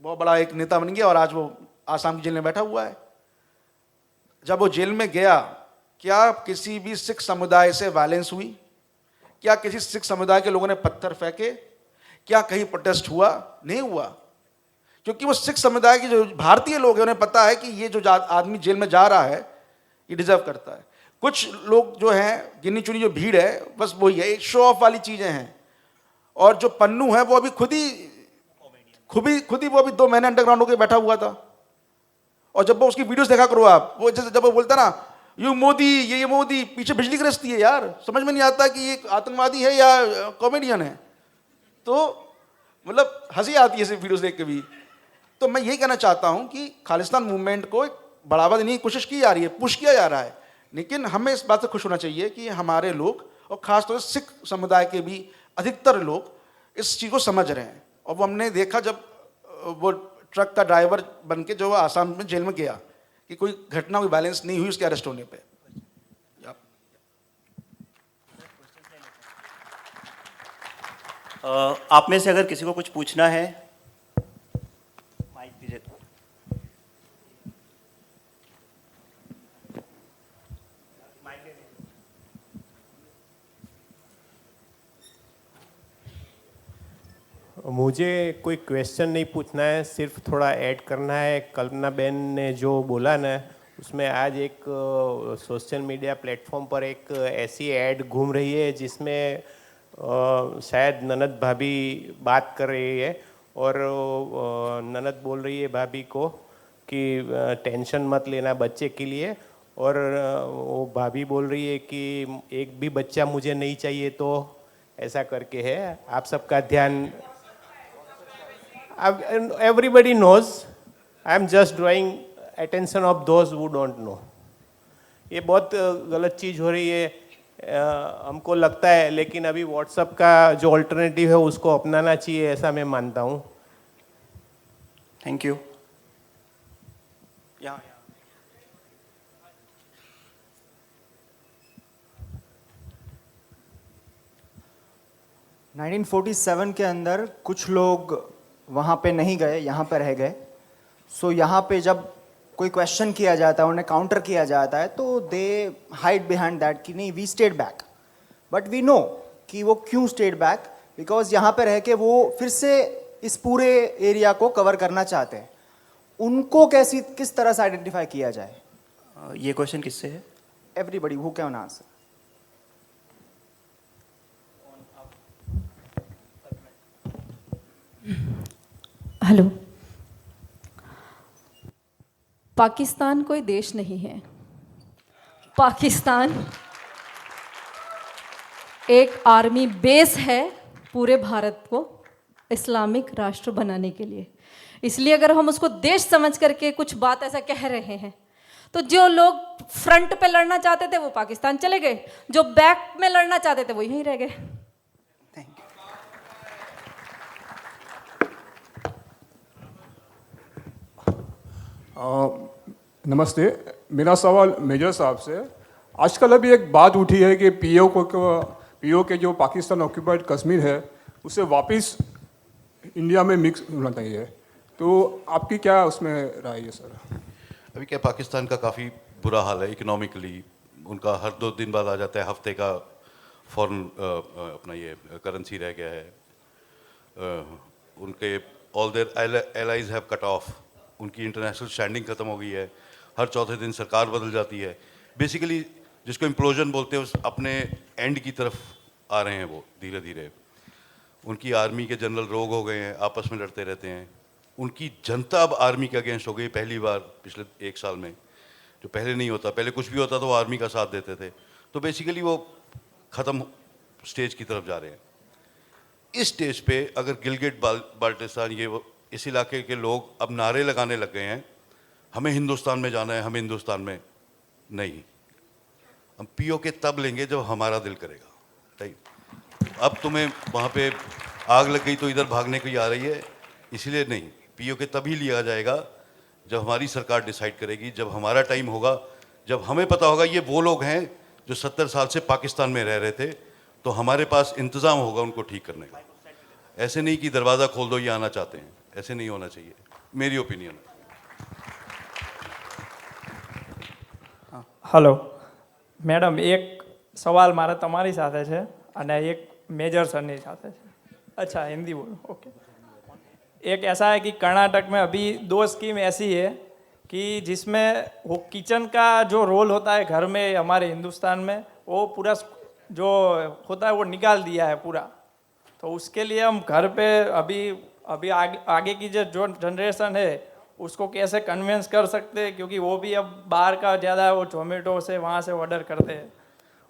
बहुत बड़ा एक नेता बन गया, और आज वो आसाम की जेल में बैठा हुआ है। जब वो जेल में गया, क्या किसी भी सिख समुदाय से वायलेंस हुई? क्या किसी सिख समुदाय के लोगों ने पत्थर फेंके? क्या कहीं प्रोटेस्ट हुआ? नहीं हुआ, क्योंकि वो सिख समुदाय के जो भारतीय लोग हैं उन्हें पता है कि ये जो आदमी जेल में जा रहा है ये डिजर्व करता है। कुछ लोग जो हैं, गिनी चुनी जो भीड़ है, बस वही है, शो ऑफ वाली चीज़ें हैं। और जो पन्नू है वो अभी खुद ही वो अभी 2 महीने अंडरग्राउंड होकर बैठा हुआ था। और जब वो उसकी वीडियोस देखा करो आप, वो जैसे जब वो बोलता ना यू मोदी, ये मोदी, पीछे बिजली गिरस्ती है यार, समझ में नहीं आता कि ये आतंकवादी है या कॉमेडियन है। तो मतलब हंसी आती है सिर्फ वीडियोस देख के भी। तो मैं यही कहना चाहता हूँ कि खालिस्तान मूवमेंट को एक बढ़ावा देने की कोशिश की जा रही है, पुश किया जा रहा है, लेकिन हमें इस बात से खुश होना चाहिए कि हमारे लोग और ख़ासतौर से सिख समुदाय के भी अधिकतर लोग इस चीज़ को समझ रहे हैं। और वो हमने देखा जब वो ट्रक का ड्राइवर बन के जो आसाम में जेल में गया कि कोई घटना, कोई वायलेंस नहीं हुई उसके अरेस्ट होने पे। आप में से अगर किसी को कुछ पूछना है, माइक दीजिए। मुझे कोई क्वेश्चन नहीं पूछना है, सिर्फ थोड़ा ऐड करना है। कल्पना बेन ने जो बोला ना, उसमें आज एक सोशल मीडिया प्लेटफॉर्म पर एक ऐसी ऐड घूम रही है जिसमें शायद ननद भाभी बात कर रही है और ननद बोल रही है भाभी को कि टेंशन मत लेना बच्चे के लिए, और वो भाभी बोल रही है कि एक भी बच्चा मुझे नहीं चाहिए, तो ऐसा करके है। आप सबका ध्यान, everybody knows, I am just drawing attention of those who don't know। ये बहुत गलत चीज़ हो रही है हमको लगता है, लेकिन अभी व्हाट्सएप का जो अल्टरनेटिव है उसको अपनाना चाहिए, ऐसा मैं मानता हूँ। Thank you. यहाँ 1947 के अंदर कुछ लोग वहाँ पे नहीं गए, यहाँ पे रह गए। सो यहाँ पे जब कोई क्वेश्चन किया जाता है, उन्हें काउंटर किया जाता है, तो दे हाइड बिहाइंड दैट कि नहीं, we stayed back. But we know कि वो क्यों स्टेड बैक, बिकॉज यहाँ पे रह के वो फिर से इस पूरे एरिया को कवर करना चाहते हैं। उनको किस तरह से आइडेंटिफाई किया जाए? ये क्वेश्चन किससे है? Everybody who can answer. Hello. Pakistan कोई देश नहीं है। पाकिस्तान एक आर्मी बेस है पूरे भारत को इस्लामिक राष्ट्र बनाने के लिए। इसलिए अगर हम उसको देश समझ करके कुछ बात ऐसा कह रहे हैं, तो जो लोग फ्रंट पे लड़ना चाहते थे वो पाकिस्तान चले गए, जो बैक में लड़ना चाहते थे वो यहीं रह गए। नमस्ते, मेरा सवाल मेजर साहब से। आजकल अभी एक बात उठी है कि पीओ के जो पाकिस्तान ऑक्यूपाइड कश्मीर है उसे वापस इंडिया में मिक्स होना चाहिए, तो आपकी क्या उसमें राय है सर? अभी क्या पाकिस्तान का काफ़ी बुरा हाल है इकोनॉमिकली। उनका हर 2 दिन बाद आ जाता है हफ्ते का फॉरेन अपना ये करेंसी रह गया है। उनके all their allies have cut off, उनकी इंटरनेशनल स्टैंडिंग ख़त्म हो गई है। हर चौथे दिन सरकार बदल जाती है। बेसिकली जिसको इम्प्लोजन बोलते हैं, उस अपने एंड की तरफ आ रहे हैं वो धीरे धीरे। उनकी आर्मी के जनरल रोग हो गए हैं, आपस में लड़ते रहते हैं। उनकी जनता अब आर्मी के अगेंस्ट हो गई पहली बार पिछले 1 साल में, जो पहले नहीं होता। पहले कुछ भी होता तो वो आर्मी का साथ देते थे। तो बेसिकली वो ख़त्म स्टेज की तरफ जा रहे हैं। इस स्टेज पे अगर गिलगिट बाल्टिस्तान ये इस इलाके के लोग अब नारे लगाने लग गए हैं, हमें हिंदुस्तान में जाना है, हमें हिंदुस्तान में नहीं। हम पीओ के तब लेंगे जब हमारा दिल करेगा। ठीक, अब तुम्हें वहाँ पे आग लग गई तो इधर भागने की आ रही है, इसलिए नहीं। पीओ के तभी लिया जाएगा जब हमारी सरकार डिसाइड करेगी, जब हमारा टाइम होगा, जब हमें पता होगा ये वो लोग हैं जो 70 साल से पाकिस्तान में रह रहे थे, तो हमारे पास इंतज़ाम होगा उनको ठीक करने का। ऐसे नहीं कि दरवाज़ा खोल दो ये आना चाहते हैं, ऐसे नहीं होना चाहिए, मेरी ओपिनियन। હલો મેડમ, એક સવાલ મારે તમારી સાથે છે અને એક मेजर सरनी સાથે છે। अच्छा, हिंदी बोलो, ओके। एक ऐसा है कि कर्नाटक में अभी 2 स्कीम ऐसी है कि जिसमें वो किचन का जो रोल होता है घर में हमारे हिंदुस्तान में, वो पूरा जो होता है वो निकाल दिया है पूरा। तो उसके लिए हम घर पे अभी आगे की जो जनरेशन है उसको कैसे कन्विंस कर सकते हैं, क्योंकि वो भी अब बाहर का ज़्यादा वो जोमेटो से वहाँ से ऑर्डर करते हैं।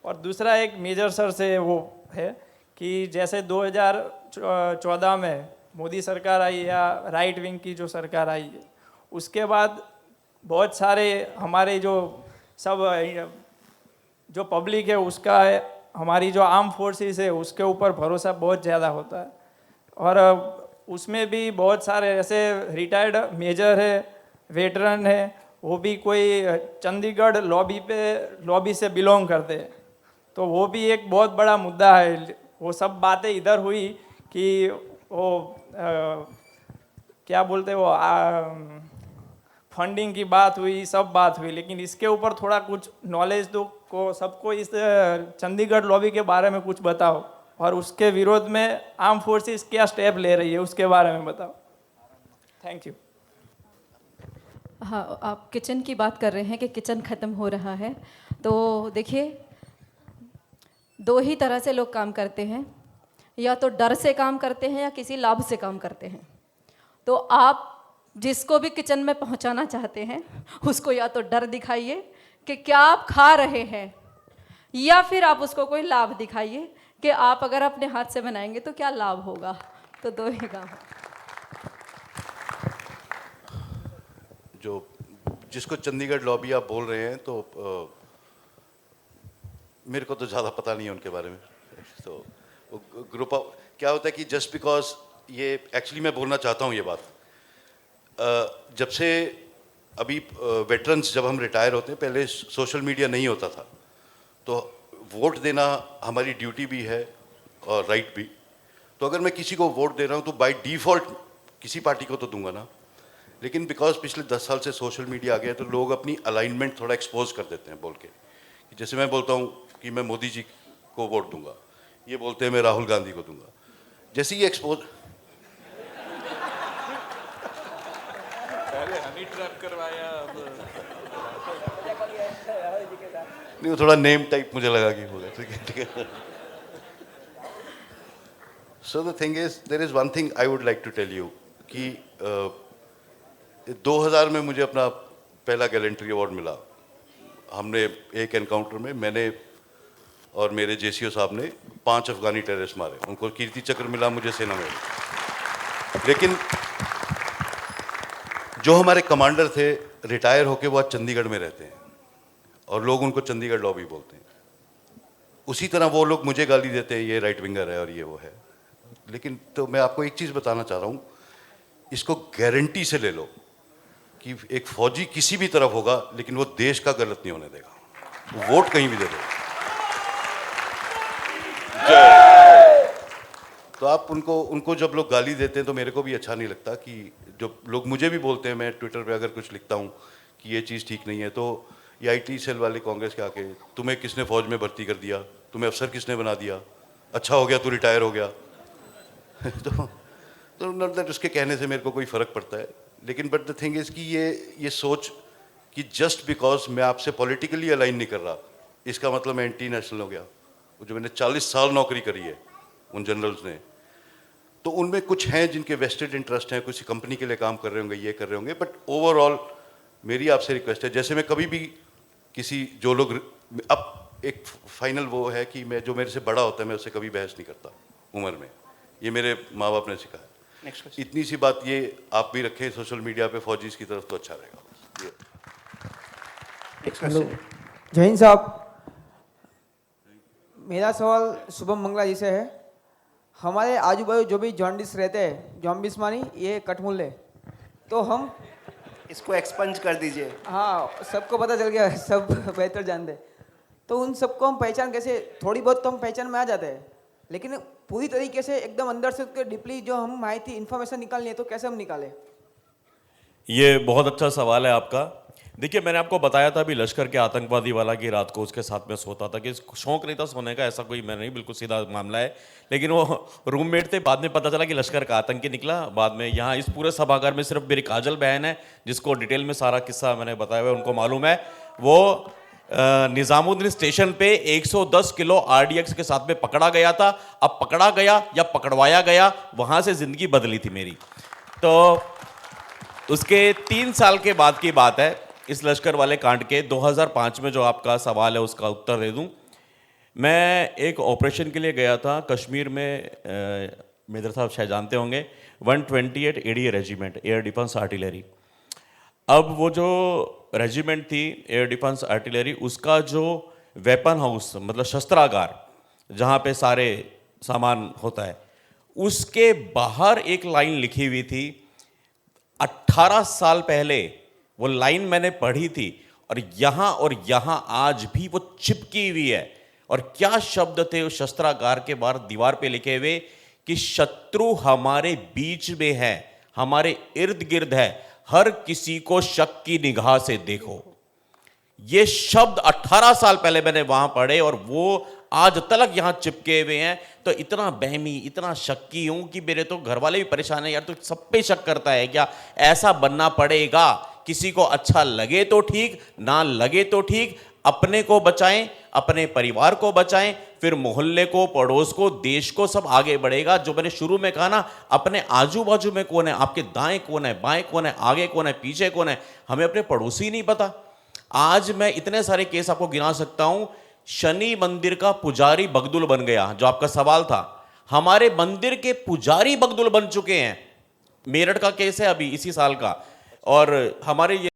और दूसरा एक मेजर सर से वो है कि जैसे 2014 में मोदी सरकार आई या राइट विंग की जो सरकार आई है, उसके बाद बहुत सारे हमारे जो सब जो पब्लिक है उसका हमारी जो आर्म फोर्सेस है उसके ऊपर भरोसा बहुत ज़्यादा होता है। और उसमें भी बहुत सारे ऐसे रिटायर्ड मेजर है, वेटरन है, वो भी कोई चंडीगढ़ लॉबी से बिलोंग करते हैं। तो वो भी एक बहुत बड़ा मुद्दा है। वो सब बातें इधर हुई कि वो क्या बोलते वो फंडिंग की बात हुई, सब बात हुई, लेकिन इसके ऊपर थोड़ा कुछ नॉलेज दो को सबको, इस चंडीगढ़ लॉबी के बारे में कुछ बताओ और उसके विरोध में आर्म फोर्सेस क्या स्टेप ले रही है उसके बारे में बताओ। Thank you. हाँ, आप किचन की बात कर रहे हैं कि किचन ख़त्म हो रहा है। तो देखिए, दो ही तरह से लोग काम करते हैं, या तो डर से काम करते हैं या किसी लाभ से काम करते हैं। तो आप जिसको भी किचन में पहुंचाना चाहते हैं उसको या तो डर दिखाइए कि क्या आप खा रहे हैं, या फिर आप उसको कोई लाभ दिखाइए कि आप अगर अपने हाथ से बनाएंगे तो क्या लाभ होगा। तो दो ही काम है। जो जिसको चंडीगढ़ लॉबी आप बोल रहे हैं, तो मेरे को तो ज़्यादा पता नहीं है उनके बारे में। तो ग्रुप ऑफ क्या होता है कि जस्ट बिकॉज ये एक्चुअली मैं बोलना चाहता हूँ ये बात, जब से अभी वेटरन्स जब हम रिटायर होते हैं, पहले सोशल मीडिया नहीं होता था, तो वोट देना हमारी ड्यूटी भी है और राइट भी। तो अगर मैं किसी को वोट दे रहा हूँ तो बाय डिफ़ॉल्ट किसी पार्टी को तो दूंगा ना, लेकिन बिकॉज पिछले 10 साल से सोशल मीडिया आ गया है तो लोग अपनी अलाइनमेंट थोड़ा एक्सपोज कर देते हैं बोल के। जैसे मैं बोलता हूँ कि मैं मोदी जी को वोट दूंगा, ये बोलते हैं मैं राहुल गांधी को दूंगा। जैसे ही एक्सपोज हनी ट्रैप करवाया, नहीं, वो थोड़ा नेम टाइप मुझे लगा कि होगा। ठीक है। So the thing is, there is one thing I would like to tell you कि 2000 में मुझे अपना पहला गैलेंट्री अवार्ड मिला। हमने एक एनकाउंटर में, मैंने और मेरे जेसीओ साहब ने 5 अफगानी टेररिस्ट मारे, उनको कीर्ति चक्र मिला, मुझे सेना में। लेकिन जो हमारे कमांडर थे रिटायर होके वो आज चंडीगढ़ में रहते हैं और लोग उनको चंडीगढ़ लॉबी बोलते हैं। उसी तरह वो लोग मुझे गाली देते हैं, ये राइट विंगर है और ये वो है। लेकिन तो मैं आपको एक चीज़ बताना चाह रहा हूँ, इसको गारंटी से ले लो कि एक फौजी किसी भी तरफ होगा लेकिन वो देश का गलत नहीं होने देगा, वो वोट कहीं भी दे देगा। तो आप उनको जब लोग गाली देते हैं तो मेरे को भी अच्छा नहीं लगता कि जो लोग मुझे भी बोलते हैं, मैं ट्विटर पे अगर कुछ लिखता हूँ कि ये चीज़ ठीक नहीं है, तो ये IT सेल वाले कांग्रेस के आके, तुम्हें किसने फौज में भर्ती कर दिया, तुम्हें अफसर किसने बना दिया, अच्छा हो गया तू रिटायर हो गया। तो नॉट दैट उसके कहने से मेरे को कोई फ़र्क पड़ता है, लेकिन बट द थिंग इज़ कि ये सोच कि जस्ट बिकॉज मैं आपसे पॉलिटिकली अलाइन नहीं कर रहा इसका मतलब मैं एंटी नेशनल हो गया। वो जो मैंने 40 साल नौकरी करी है उन जनरल्स ने, तो उनमें कुछ हैं जिनके वेस्टेड इंटरेस्ट हैं, किसी कंपनी के लिए काम कर रहे होंगे, ये कर रहे होंगे, बट ओवरऑल मेरी आपसे रिक्वेस्ट है, जैसे मैं कभी भी किसी जो लोग, अब एक फाइनल वो है कि मैं जो मेरे से बड़ा होता है मैं उससे कभी बहस नहीं करता उम्र में, ये मेरे माँ बाप ने सिखाया। इतनी सी बात ये आप भी रखें सोशल मीडिया पे फौजीज की तरफ तो अच्छा रहेगा। हेलो, जय हिंद साहब। मेरा सवाल शुभम मंगला जी से है। हमारे आजू बाजू जो भी जॉन्डिस रहते हैं, जॉम्बिस मानी ये कटमुल्ले, तो हम इसको एक्सपंज कर दीजिए। हाँ, सबको पता चल गया, सब बेहतर जानते हैं। तो उन सबको हम पहचान कैसे, थोड़ी बहुत तो हम पहचान में आ जाते हैं, लेकिन पूरी तरीके से एकदम अंदर से डीपली जो हम माहिती इन्फॉर्मेशन निकालनी है तो कैसे हम निकालें? ये बहुत अच्छा सवाल है आपका। देखिए, मैंने आपको बताया था अभी लश्कर के आतंकवादी वाला कि रात को उसके साथ में सोता था, कि शौक नहीं था सोने का, ऐसा कोई मैं नहीं, बिल्कुल सीधा मामला है। लेकिन वो रूममेट थे, बाद में पता चला कि लश्कर का आतंकी निकला। बाद में यहाँ इस पूरे सभागार में सिर्फ मेरी काजल बहन है जिसको डिटेल में सारा किस्सा मैंने बताया हुआ है, उनको मालूम है। वो निज़ामुद्दीन स्टेशन पे 110 किलो RDX के साथ में पकड़ा गया था। अब पकड़ा गया या पकड़वाया गया, वहाँ से ज़िंदगी बदली थी मेरी। तो उसके 3 साल के बाद की बात है, इस लश्कर वाले कांड के 2005 में। जो आपका सवाल है उसका उत्तर दे दूं। मैं एक ऑपरेशन के लिए गया था कश्मीर में, मेजर साहब शायद जानते होंगे, 128 ADA regiment, air defence artillery. अब वो जो रेजिमेंट थी एयर डिफेंस आर्टिलरी, उसका जो वेपन हाउस मतलब शस्त्रागार जहाँ पे सारे सामान होता है, उसके बाहर एक लाइन लिखी हुई थी। 18 साल पहले वो लाइन मैंने पढ़ी थी और यहाँ आज भी वो चिपकी हुई है। और क्या शब्द थे उस शस्त्रागार के बाहर दीवार पे लिखे हुए कि शत्रु हमारे बीच में है, हमारे इर्द गिर्द है, हर किसी को शक की निगाह से देखो। ये शब्द 18 साल पहले मैंने वहां पढ़े और वो आज तक यहां चिपके हुए हैं। तो इतना बहमी, इतना शक्की हूं कि मेरे तो घर वाले भी परेशान है, यार तो सब पे शक करता है क्या? ऐसा बनना पड़ेगा। किसी को अच्छा लगे तो ठीक, ना लगे तो ठीक। अपने को बचाएं, अपने परिवार को बचाएं, फिर मोहल्ले को, पड़ोस को, देश को, सब आगे बढ़ेगा। जो मैंने शुरू में कहा ना, अपने आजू बाजू में कौन है, आपके दाएं कौन है, बाएं कौन है, आगे कौन है, पीछे कौन है, हमें अपने पड़ोसी नहीं पता। आज मैं इतने सारे केस आपको गिना सकता हूं। शनि मंदिर का पुजारी बगदुल बन गया, जो आपका सवाल था। हमारे मंदिर के पुजारी बगदुल बन चुके हैं। मेरठ का केस है अभी इसी साल का। और हमारे ये